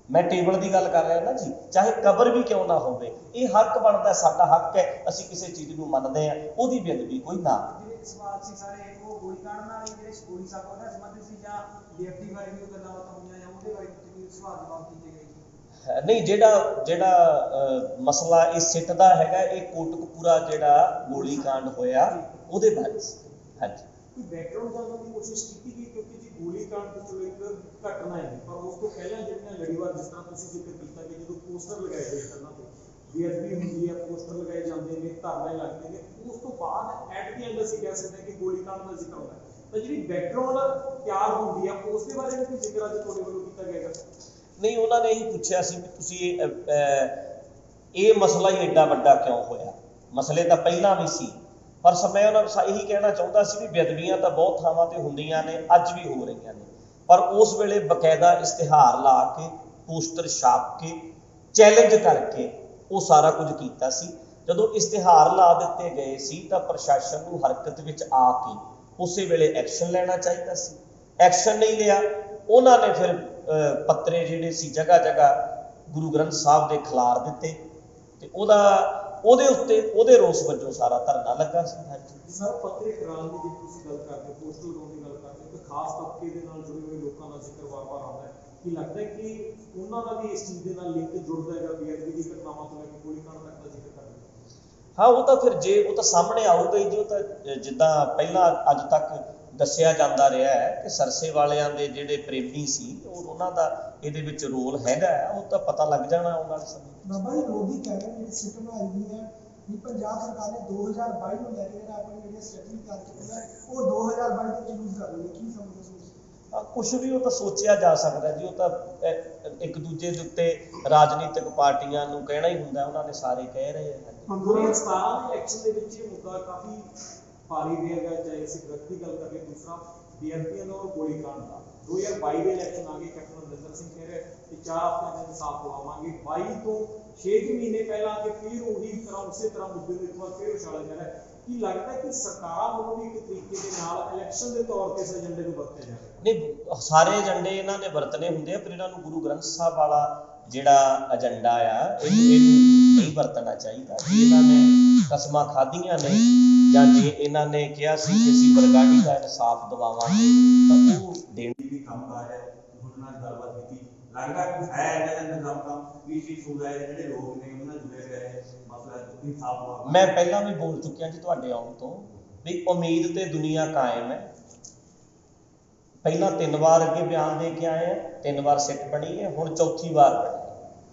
ਮੈਂ ਟੇਬਲ ਦੀ ਗੱਲ ਕਰ ਰਿਹਾ ਨਾ ਜੀ, ਚਾਹੇ ਕਬਰ ਵੀ ਕਿਉਂ ਨਾ ਹੋਵੇ, ਇਹ ਹੱਕ ਬਣਦਾ, ਸਾਡਾ ਹੱਕ ਹੈ, ਅਸੀਂ ਕਿਸੇ ਚੀਜ਼ ਨੂੰ ਮੰਨਦੇ ਹਾਂ, ਉਹਦੀ ਬੇਅਦਬੀ ਕੋਈ ਨਾ। ਜਿਹੜੇ ਸਵਾਲ ਸੀ ਸਾਰੇ ਉਹ ਗੋਲੀकांड ਨਾਲ ਹੀ ਜਿਹੜੇ ਗੋਲੀ ਸਾਹਿਬ ਉਹਦਾ ਸੰਬੰਧਿਤ ਸੀ ਜਾਂ DFT ਬਾਰੇ ਵੀ ਗੱਲਾਂ ਬਾਤਾਂ ਹੋਈਆਂ ਜਾਂ ਉਹਦੇ ਬਾਰੇ ਕੋਈ ਸਵਾਲ ਜਵਾਬ ਕੀਤੇ ਗਏ ਸੀ? ਨਹੀਂ, ਜਿਹੜਾ ਮਸਲਾ ਇਹ ਸਿੱਟ ਦਾ ਹੈਗਾ, ਇਹ ਕੋਟਕਪੂਰਾ ਜਿਹੜਾ ਗੋਲੀकांड ਹੋਇਆ ਉਹਦੇ ਬਾਰੇ ਸੀ। ਹਾਂਜੀ, ਕੋਈ ਬੈਕਗ੍ਰਾਉਂਡ ਜਾਣਨ ਦੀ ਕੋਸ਼ਿਸ਼ ਕੀਤੀ ਗਈ, ਕਿਉਂਕਿ ਜੀ ਗੋਲੀकांड ਤਾਂ ਚਲੋ ਇੱਕ ਘਟਨਾ ਹੈ, ਪਰ ਉਸ ਤੋਂ ਪਹਿਲਾਂ ਜਿਹੜੀਆਂ ਲੜੀਵਾਰ, ਜਿਸ ਤਰ੍ਹਾਂ ਤੁਸੀਂ ਜ਼ਿਕਰ ਕੀਤਾ ਕਿ ਜਦੋਂ ਪੋਸਟਰ ਲਗਾਏ ਗਏ ਸਨਾਂ ਤੇ ਬੇਅਦਬੀ ਹੁੰਦੀ ਹੈ, ਪੋਸਟਰ ਲਗਾਏ ਜਾਂਦੇ ਨੇ, ਧਰਨੇ ਲੱਗਦੇ ਨੇ, ਉਸ ਤੋਂ ਬਾਅਦ ਐਟ ਦੀ ਐਂਡ ਅਸੀਂ ਕਹਿ ਸਕਦੇ ਹਾਂ ਕਿ ਗੋਲੀकांड ਦਾ ਜ਼ਿਕਰ ਹੁੰਦਾ ਹੈ, ਤਾਂ ਜਿਹੜੀ ਬੈਕਗ੍ਰਾਉਂਡ ਤਿਆਰ ਹੁੰਦੀ ਹੈ ਉਸ ਦੇ ਬਾਰੇ ਵੀ ਕੋਈ ਜ਼ਿਕਰ ਅੱਜ ਤੁਹਾਡੇ ਵੱਲੋਂ ਕੀਤਾ ਗਿਆ? ਨਹੀਂ, ਉਹਨਾਂ ਨੇ ਇਹੀ ਪੁੱਛਿਆ ਸੀ ਵੀ ਤੁਸੀਂ ਇਹ ਮਸਲਾ ਹੀ ਐਡਾ ਵੱਡਾ ਕਿਉਂ ਹੋਇਆ। ਮਸਲੇ ਤਾਂ ਪਹਿਲਾਂ ਵੀ ਸੀ, ਪਰ ਮੈਂ ਉਹਨਾਂ ਨੂੰ ਇਹੀ ਕਹਿਣਾ ਚਾਹੁੰਦਾ ਸੀ ਵੀ ਬੇਅਦਬੀਆਂ ਤਾਂ ਬਹੁਤ ਥਾਵਾਂ ਤੇ ਹੁੰਦੀਆਂ ਨੇ, ਅੱਜ ਵੀ ਹੋ ਰਹੀਆਂ ਨੇ, ਪਰ ਉਸ ਵੇਲੇ ਬਕਾਇਦਾ ਇਸ਼ਤਿਹਾਰ ਲਾ ਕੇ, ਪੋਸਟਰ ਛਾਪ ਕੇ, ਚੈਲੰਜ ਕਰਕੇ ਉਹ ਸਾਰਾ ਕੁਝ ਕੀਤਾ ਸੀ। ਜਦੋਂ ਇਸ਼ਤਿਹਾਰ ਲਾ ਦਿੱਤੇ ਗਏ ਸੀ ਤਾਂ ਪ੍ਰਸ਼ਾਸਨ ਨੂੰ ਹਰਕਤ ਵਿੱਚ ਆ ਕੇ ਉਸੇ ਵੇਲੇ ਐਕਸ਼ਨ ਲੈਣਾ ਚਾਹੀਦਾ ਸੀ। ਐਕਸ਼ਨ ਨਹੀਂ ਲਿਆ, ਉਹਨਾਂ ਨੇ ਫਿਰ ਪੱਤਰੇ ਜਿਹੜੇ ਸੀ ਜਗ੍ਹਾ ਜਗ੍ਹਾ ਗੁਰੂ ਗ੍ਰੰਥ ਸਾਹਿਬ ਦੇ ਖਿਲਾਰ ਦਿੱਤੇ, ਤੇ ਉਹਦੇ ਉੱਤੇ ਉਹਦੇ ਰੋਸ ਵਜੋਂ ਸਾਰਾ ਧਰਨਾ ਲੱਗਾ ਸੀ। ਹਾਂਜੀ ਸਰ, ਪੱਤਰੇ ਖਿਲਾਰਨ ਦੀ ਜੇ ਤੁਸੀਂ ਗੱਲ ਕਰਦੇ, ਪੋਸਟਰ ਲਾਉਣ ਦੀ ਗੱਲ ਕਰਦੇ, ਤਾਂ ਖਾਸ ਤਬਕੇ ਦੇ ਨਾਲ ਜੁੜੇ ਹੋਏ ਲੋਕਾਂ ਦਾ ਜ਼ਿਕਰ ਵਾਰ-ਵਾਰ ਆਉਂਦਾ ਹੈ। ਕੀ ਲੱਗਦਾ ਹੈ ਕਿ ਉਹਨਾਂ ਦਾ ਵੀ ਇਸ ਚੀਜ਼ ਦੇ ਨਾਲ ਲਿੰਕ ਜੁੜਦਾ ਹੈਗਾ, ਬੇਅਦਬੀ ਦੀ ਘਟਨਾਵਾਂ ਤੋਂ ਲੈ ਕੇ ਗੋਲੀकांड ਤੱਕ ਦਾ ਜ਼ਿਕਰ ਕਰਦੇ? ਹਾਂ, ਉਹ ਤਾਂ ਫਿਰ ਜੇ ਉਹ ਤਾਂ ਸਾਹਮਣੇ ਆਊਗਾ ਹੀ ਜੀ। ਉਹ ਤਾਂ ਜਿੱਦਾਂ ਪਹਿਲਾਂ ਅੱਜ ਤੱਕ ਦੱਸਿਆ ਜਾਂਦਾ ਰਿਹਾ ਹੈ ਕਿ ਸਰਸੇ ਵਾਲਿਆਂ ਦੇ ਜਿਹੜੇ ਪ੍ਰੇਮੀ ਸੀ, ਉਹਨਾਂ ਦਾ ਇਹਦੇ ਵਿੱਚ ਰੋਲ ਹੈਗਾ, ਉਹ ਤਾਂ ਪਤਾ ਲੱਗ ਜਾਣਾ ਆਉਣ ਵਾਲੇ ਸਮੇਂ। ਬਾਬਾ ਜੀ, ਵਿਰੋਧੀ ਕਹਿ ਰਹੇ ਨੇ ਜਿਹੜੀ ਸਿੱਟ ਬਣਾਈ ਗਈ ਹੈ ਵੀ ਪੰਜਾਬ ਸਰਕਾਰ ਨੇ 2022 ਨੂੰ ਲੈ ਕੇ ਜਿਹੜਾ ਆਪਣੀ ਜਿਹੜੀ ਸਟ੍ਰੈਟਜੀ ਤਿਆਰ ਕੀਤੀ ਹੈ ਉਹ 2022 ਤੱਕ ਯੂਜ਼ ਕਰ ਰਹੀ ਹੈ। ਕੀ ਸਮਝਦੇ ਹੋ? ਕੁਛ ਵੀ ਉਹ ਤਾਂ ਸੋਚਿਆ ਜਾ ਸਕਦਾ ਜੀ। ਉਹ ਤਾਂ ਇੱਕ ਦੂਜੇ ਦੇ ਉੱਤੇ ਰਾਜਨੀਤਿਕ ਪਾਰਟੀਆਂ ਨੂੰ ਕਹਿਣਾ ਹੀ ਹੁੰਦਾ, ਉਹਨਾਂ ਨੇ ਸਾਰੇ ਕਹਿ ਰਹੇ ਹਨ। 2017 ਦੇ ਇਲੈਕਸ਼ਨ ਦੇ ਵਿੱਚ ਇਹ ਮੁੱਦਾ ਕਾਫੀ ਭਾਰੀ ਰਿਹਾ ਗਿਆ, ਚਾਹੇ ਅਸੀਂ ਡਰੱਗ ਦੀ ਗੱਲ ਕਰ ਲਈਏ, ਦੂਸਰਾ ਬੇਅਦਬੀਆਂ ਦਾ ਔਰ ਗੋਲੀकांड ਦਾ। 2022 ਦੇ ਇਲੈਕਸ਼ਨ ਆ ਗਏ, ਕੈਪਟਨ ਅਮਰਿੰਦਰ ਸਿੰਘ ਕਹਿ ਰਹੇ ਕਿ 4 ਹਫ਼ਤਿਆਂ ਦੇ ਇਨਸਾਫ ਦਿਵਾਵਾਂਗੇ। 22 ਤੋਂ 6 ਮਹੀਨੇ ਪਹਿਲਾਂ ਕਿ ਫਿਰ ਉਹੀ ਤਰ੍ਹਾਂ ਉਸੇ ਤਰ੍ਹਾਂ ਮੁੱਦੇ ਨੂੰ ਇੱਕ ਵਾਰ ਫਿਰ ਉਛਾਲਿਆ ਜਾ ਰਿਹਾ ਹੈ। ਕੀ ਲੱਗਦਾ ਕਿ ਸਰਕਾਰਾਂ ਵੱਲੋਂ ਵੀ ਇੱਕ ਤਰੀਕੇ ਦੇ ਨਾਲ ਇਲੈਕਸ਼ਨ ਦੇ ਤੌਰ ਤੇ ਇਸ ਏਜੰਡੇ ਨੂੰ ਵਰਤਿਆ ਜਾ ਰਿਹਾ? ਨਹੀਂ, ਸਾਰੇ ਏਜੰਡੇ ਇਹਨਾਂ ਨੇ ਵਰਤਨੇ ਹੁੰਦੇ ਆ, ਪਰ ਇਹਨਾਂ ਨੂੰ ਗੁਰੂ ਗ੍ਰੰਥ ਸਾਹਿਬ ਵਾਲਾ ਜਿਹੜਾ ਏਜੰਡਾ ਆ, ਇਹਨੂੰ ਨਹੀਂ ਵਰਤਣਾ ਚਾਹੀਦਾ। ਜੇ ਇਹਨਾਂ ਨੇ ਕਸਮਾਂ ਖਾਧੀਆਂ ਨੇ ਜਾਂ ਜੇ ਇਹਨਾਂ ਨੇ ਕਿਹਾ ਸੀ ਕਿ ਅਸੀਂ ਬਰਗਾੜੀ ਦਾ ਇਨਸਾਫ ਦਿਵਾਵਾਂਗੇ, ਤਾਂ ਉਹ ਦੇਣ ਵੀ ਕੰਮ ਆ ਰਿਹਾ। ਤੁਹਾਡੇ ਨਾਲ ਗੱਲਬਾਤ ਕੀਤੀ, ਲੱਗਦਾ ਕਿ ਹੈ ਇਹਨਾਂ ਦਾ ਨਿਜ਼ਾਮ ਕੰਮ ਵੀ ਚੀਜ਼ ਹੋ ਰਿਹਾ, ਜਿਹੜੇ ਲੋਕ ਨੇ ਉਹਨਾਂ ਨਾਲ ਜੁੜੇ ਹੋਏ ਨੇ, ਮਸਲਾ ਇਨਸਾਫ ਦਾ। ਮੈਂ ਪਹਿਲਾਂ ਵੀ ਬੋਲ ਚੁੱਕਿਆ ਜੀ ਤੁਹਾਡੇ ਆਉਣ ਤੋਂ ਵੀ ਉਮੀਦ ਤੇ ਦੁਨੀਆ ਕਾਇਮ ਹੈ। ਪਹਿਲਾਂ 3 ਵਾਰ ਅੱਗੇ ਬਿਆਨ ਦੇ ਕੇ ਆਏ ਆ, 3 ਵਾਰ ਸਿੱਟ ਬਣੀ ਹੈ, ਹੁਣ 4ਥੀ ਵਾਰ ਬਣੀ ਹੈ,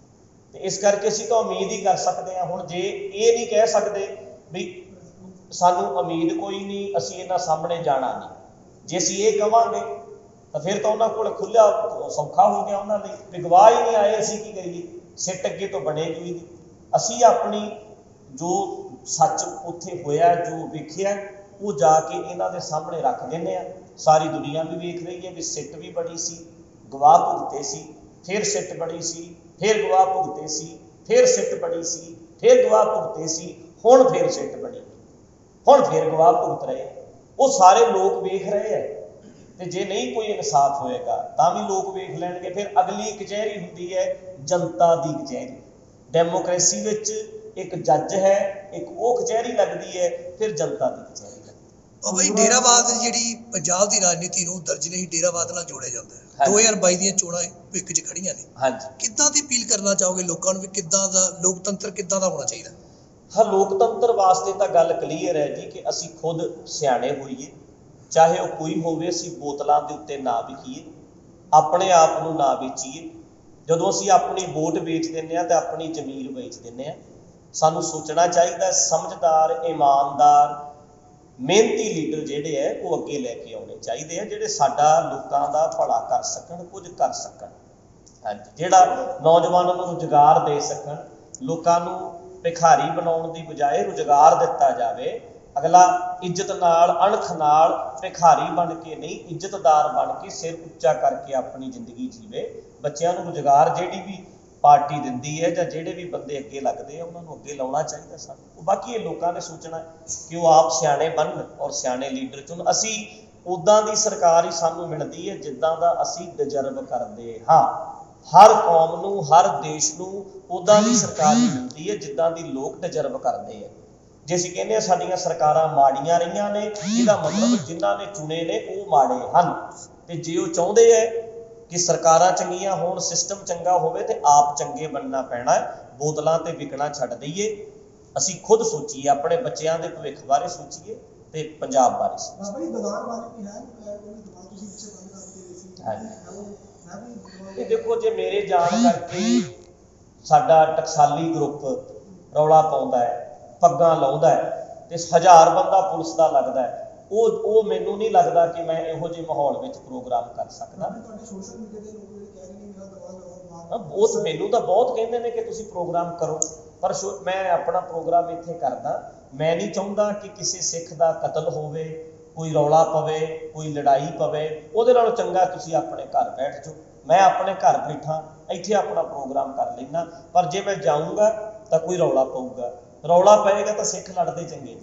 ਤੇ ਇਸ ਕਰਕੇ ਅਸੀਂ ਤਾਂ ਉਮੀਦ ਹੀ ਕਰ ਸਕਦੇ ਹਾਂ। ਹੁਣ ਜੇ ਇਹ ਨਹੀਂ ਕਹਿ ਸਕਦੇ ਵੀ ਸਾਨੂੰ ਉਮੀਦ ਕੋਈ ਨਹੀਂ, ਅਸੀਂ ਇਹਨਾਂ ਸਾਹਮਣੇ ਜਾਣਾ ਨਹੀਂ, ਜੇ ਅਸੀਂ ਇਹ ਕਵਾਂਗੇ ਤਾਂ ਫਿਰ ਤਾਂ ਉਹਨਾਂ ਕੋਲ ਖੁੱਲ੍ਹਾ ਸੌਖਾ ਹੋ ਗਿਆ ਉਹਨਾਂ ਲਈ ਵੀ ਗਵਾਹ ਹੀ ਨਹੀਂ ਆਏ, ਅਸੀਂ ਕੀ ਕਰੀਏ, ਸਿੱਟ ਅੱਗੇ ਤੋਂ ਬਣੇਗੀ ਹੀ ਨਹੀਂ। ਅਸੀਂ ਆਪਣੀ ਜੋ ਸੱਚ ਉੱਥੇ ਹੋਇਆ, ਜੋ ਵੇਖਿਆ, ਉਹ ਜਾ ਕੇ ਇਹਨਾਂ ਦੇ ਸਾਹਮਣੇ ਰੱਖ ਦਿੰਦੇ ਆ। ਸਾਰੀ ਦੁਨੀਆ ਵੀ ਵੇਖ ਰਹੀ ਹੈ ਵੀ ਸਿੱਟ ਵੀ ਬਣੀ ਸੀ, ਗਵਾਹ ਭੁਗਤੇ ਸੀ, ਫਿਰ ਸਿੱਟ ਬਣੀ ਸੀ, ਫਿਰ ਗਵਾਹ ਭੁਗਤੇ ਸੀ, ਫਿਰ ਸਿੱਟ ਬਣੀ ਸੀ, ਫਿਰ ਗਵਾਹ ਭੁਗਤੇ ਸੀ, ਹੁਣ ਫਿਰ ਸਿੱਟ ਬਣੀ, ਹੁਣ ਫਿਰ ਗਵਾਹ ਭੁਗਤ ਰਹੇ। ਉਹ ਸਾਰੇ ਲੋਕ ਵੇਖ ਰਹੇ ਹੈ, ਤੇ ਜੇ ਨਹੀਂ ਕੋਈ ਇਨਸਾਫ ਹੋਏਗਾ ਤਾਂ ਵੀ ਲੋਕ ਵੇਖ ਲੈਣਗੇ। ਫਿਰ ਅਗਲੀ ਕਚਹਿਰੀ ਹੁੰਦੀ ਹੈ ਜਨਤਾ ਦੀ ਕਚਹਿਰੀ। ਡੈਮੋਕ੍ਰੇਸੀ ਵਿੱਚ ਇੱਕ ਜੱਜ ਹੈ, ਇੱਕ ਉਹ ਕਚਹਿਰੀ ਲੱਗਦੀ ਹੈ, ਫਿਰ ਜਨਤਾ ਦੀ ਕਚਹਿਰੀ ਲੱਗਦੀ ਹੈ। ਬਾਬਾ ਜੀ, ਡੇਰਾਵਾਦ ਜਿਹੜੀ ਪੰਜਾਬ ਦੀ ਰਾਜਨੀਤੀ ਨੂੰ ਦਰਜ ਨਹੀਂ, ਡੇਰਾਵਾਦ ਨਾਲ ਜੋੜਿਆ ਜਾਂਦਾ ਹੈ। 2022 ਦੀਆਂ ਚੋਣਾਂ ਭਿੱਖ 'ਚ ਖੜੀਆਂ ਨੇ। ਹਾਂਜੀ, ਕਿੱਦਾਂ ਦੀ ਅਪੀਲ ਕਰਨਾ ਚਾਹੋਗੇ ਲੋਕਾਂ ਨੂੰ ਵੀ ਕਿੱਦਾਂ ਦਾ ਲੋਕਤੰਤਰ ਕਿੱਦਾਂ ਦਾ ਹੋਣਾ ਚਾਹੀਦਾ? ਹਾਂ, ਲੋਕਤੰਤਰ ਵਾਸਤੇ ਤਾਂ ਗੱਲ ਕਲੀਅਰ ਹੈ ਜੀ ਕਿ ਅਸੀਂ ਖੁਦ ਸਿਆਣੇ ਹੋਈਏ, ਚਾਹੇ ਉਹ ਕੋਈ ਹੋਵੇ। ਅਸੀਂ ਬੋਤਲਾਂ ਦੇ ਉੱਤੇ ਨਾ ਵਿਕੀਏ, ਆਪਣੇ ਆਪ ਨੂੰ ਨਾ ਵੇਚੀਏ। ਜਦੋਂ ਅਸੀਂ ਆਪਣੀ ਵੋਟ ਵੇਚ ਦਿੰਦੇ ਹਾਂ ਤਾਂ ਆਪਣੀ ਜ਼ਮੀਰ ਵੇਚ ਦਿੰਦੇ ਹਾਂ। ਸਾਨੂੰ ਸੋਚਣਾ ਚਾਹੀਦਾ, ਸਮਝਦਾਰ, ਇਮਾਨਦਾਰ, ਮਿਹਨਤੀ ਲੀਡਰ ਜਿਹੜੇ ਹੈ ਉਹ ਅੱਗੇ ਲੈ ਕੇ ਆਉਣੇ ਚਾਹੀਦੇ ਆ, ਜਿਹੜੇ ਸਾਡਾ ਲੋਕਾਂ ਦਾ ਭਲਾ ਕਰ ਸਕਣ, ਕੁਝ ਕਰ ਸਕਣ। ਹਾਂਜੀ, ਜਿਹੜਾ ਨੌਜਵਾਨਾਂ ਨੂੰ ਰੁਜ਼ਗਾਰ ਦੇ ਸਕਣ, ਲੋਕਾਂ ਨੂੰ ਭਿਖਾਰੀ ਬਣਾਉਣ ਦੀ ਬਜਾਏ ਰੁਜ਼ਗਾਰ ਦਿੱਤਾ ਜਾਵੇ। ਅਗਲਾ ਇੱਜ਼ਤ ਨਾਲ, ਅਣਖ ਨਾਲ, ਭਿਖਾਰੀ ਬਣ ਕੇ ਨਹੀਂ, ਇੱਜ਼ਤਦਾਰ ਬਣ ਕੇ, ਸਿਰ ਉੱਚਾ ਕਰਕੇ ਆਪਣੀ ਜ਼ਿੰਦਗੀ ਜੀਵੇ। ਬੱਚਿਆਂ ਨੂੰ ਰੁਜ਼ਗਾਰ ਜਿਹੜੀ ਵੀ ਪਾਰਟੀ ਦਿੰਦੀ ਹੈ ਜਾਂ ਜਿਹੜੇ ਵੀ ਬੰਦੇ ਅੱਗੇ ਲੱਗਦੇ ਆ, ਉਹਨਾਂ ਨੂੰ ਅੱਗੇ ਲਾਉਣਾ ਚਾਹੀਦਾ ਸਾਨੂੰ। ਬਾਕੀ ਇਹ ਲੋਕਾਂ ਨੇ ਸੋਚਣਾ ਕਿ ਉਹ ਆਪ ਸਿਆਣੇ ਬਣਨ ਔਰ ਸਿਆਣੇ ਲੀਡਰ ਚੁਣ। ਅਸੀਂ ਉਦਾਂ ਦੀ ਸਰਕਾਰ ਹੀ ਸਾਨੂੰ ਮਿਲਦੀ ਹੈ ਜਿੱਦਾਂ ਦਾ ਅਸੀਂ ਡਿਜ਼ਰਵ ਕਰਦੇ ਹਾਂ। ਹਰ ਕੌਮ ਨੂੰ, ਹਰ ਦੇਸ਼ ਨੂੰ ਉਦਾਂ ਦੀ ਸਰਕਾਰ ਹੀ ਮਿਲਦੀ ਹੈ ਜਿੱਦਾਂ ਦੀ ਲੋਕ ਡਿਜ਼ਰਵ ਕਰਦੇ ਆ। ਜੇ ਅਸੀਂ ਕਹਿੰਦੇ ਹਾਂ ਸਾਡੀਆਂ ਸਰਕਾਰਾਂ ਮਾੜੀਆਂ ਰਹੀਆਂ ਨੇ, ਇਹਦਾ ਮਤਲਬ ਜਿਨ੍ਹਾਂ ਨੇ ਚੁਣੇ ਨੇ ਉਹ ਮਾੜੇ ਹਨ। ਤੇ ਜੇ ਉਹ ਚਾਹੁੰਦੇ ਹੈ ਕਿ ਸਰਕਾਰਾਂ ਚੰਗੀਆਂ ਹੋਣ, ਸਿਸਟਮ ਚੰਗਾ ਹੋਵੇ, ਤੇ ਆਪ ਚੰਗੇ ਬਣਨਾ ਪੈਣਾ ਹੈ। ਬੋਤਲਾਂ ਤੇ ਵਿਕਣਾ ਛੱਡ ਦਈਏ, ਅਸੀਂ ਖੁਦ ਸੋਚੀਏ, ਆਪਣੇ ਬੱਚਿਆਂ ਦੇ ਭਵਿੱਖ ਬਾਰੇ ਸੋਚੀਏ ਤੇ ਪੰਜਾਬ ਬਾਰੇ ਸੋਚੀਏ। ਬਾਬਾ ਜੀ ਦੁਕਾਨ ਵਾਲੇ ਵੀ ਹੈ, ਉਹਨੇ ਦੁਕਾਨ ਤੁਸੀਂ ਪਿੱਛੇ ਬੰਦ ਕਰਦੇ ਸੀ। ਇਹ ਦੇਖੋ, ਜੇ ਮੇਰੇ ਜਾਣ ਕਰਕੇ ਸਾਡਾ ਟਕਸਾਲੀ ਗਰੁੱਪ ਰੌਲਾ ਪਾਉਂਦਾ ਹੈ, ਪੱਗਾਂ ਲਾਉਂਦਾ ਹੈ, ਤੇ 1000 ਬੰਦਾ ਪੁਲਿਸ ਦਾ ਲੱਗਦਾ ਹੈ, ਉਹ ਮੈਨੂੰ ਨਹੀਂ ਲੱਗਦਾ ਕਿ ਮੈਂ ਇਹੋ ਜਿਹੇ ਮਾਹੌਲ ਵਿੱਚ ਪ੍ਰੋਗਰਾਮ ਕਰ ਸਕਦਾ। ਤੁਹਾਡੇ ਸੋਸ਼ਲ ਮੀਡੀਆ ਦੇ ਲੋਕ ਜਿਹੜੇ ਕਹਿ ਰਹੇ ਨੇ ਮੇਰਾ ਦੁਕਾਨ ਬਹੁਤ ਮੈਨੂੰ ਤਾਂ ਬਹੁਤ ਕਹਿੰਦੇ ਨੇ ਕਿ ਤੁਸੀਂ ਪ੍ਰੋਗਰਾਮ ਕਰੋ, ਪਰ ਮੈਂ ਆਪਣਾ ਪ੍ਰੋਗਰਾਮ ਇੱਥੇ ਕਰਦਾ। ਮੈਂ ਨਹੀਂ ਚਾਹੁੰਦਾ ਕਿ ਕਿਸੇ ਸਿੱਖ ਦਾ ਕਤਲ ਹੋਵੇ, ਕੋਈ ਰੌਲਾ ਪਵੇ, ਕੋਈ ਲੜਾਈ ਪਵੇ। ਉਹਦੇ ਨਾਲੋਂ ਚੰਗਾ ਤੁਸੀਂ ਆਪਣੇ ਘਰ ਬੈਠ ਜਾਓ। ਮੈਂ ਆਪਣੇ ਘਰ ਬੈਠਾ ਇੱਥੇ ਆਪਣਾ ਪ੍ਰੋਗਰਾਮ ਕਰ ਲੈਣਾ, ਪਰ ਜੇ ਮੈਂ ਜਾਊਂਗਾ ਤਾਂ ਕੋਈ ਰੌਲਾ ਪਊਗਾ, ਰੌਲਾ ਪਏਗਾ ਤਾਂ ਸਿੱਖ ਲੜਦੇ ਚੰਗੇ ਨਹੀਂ।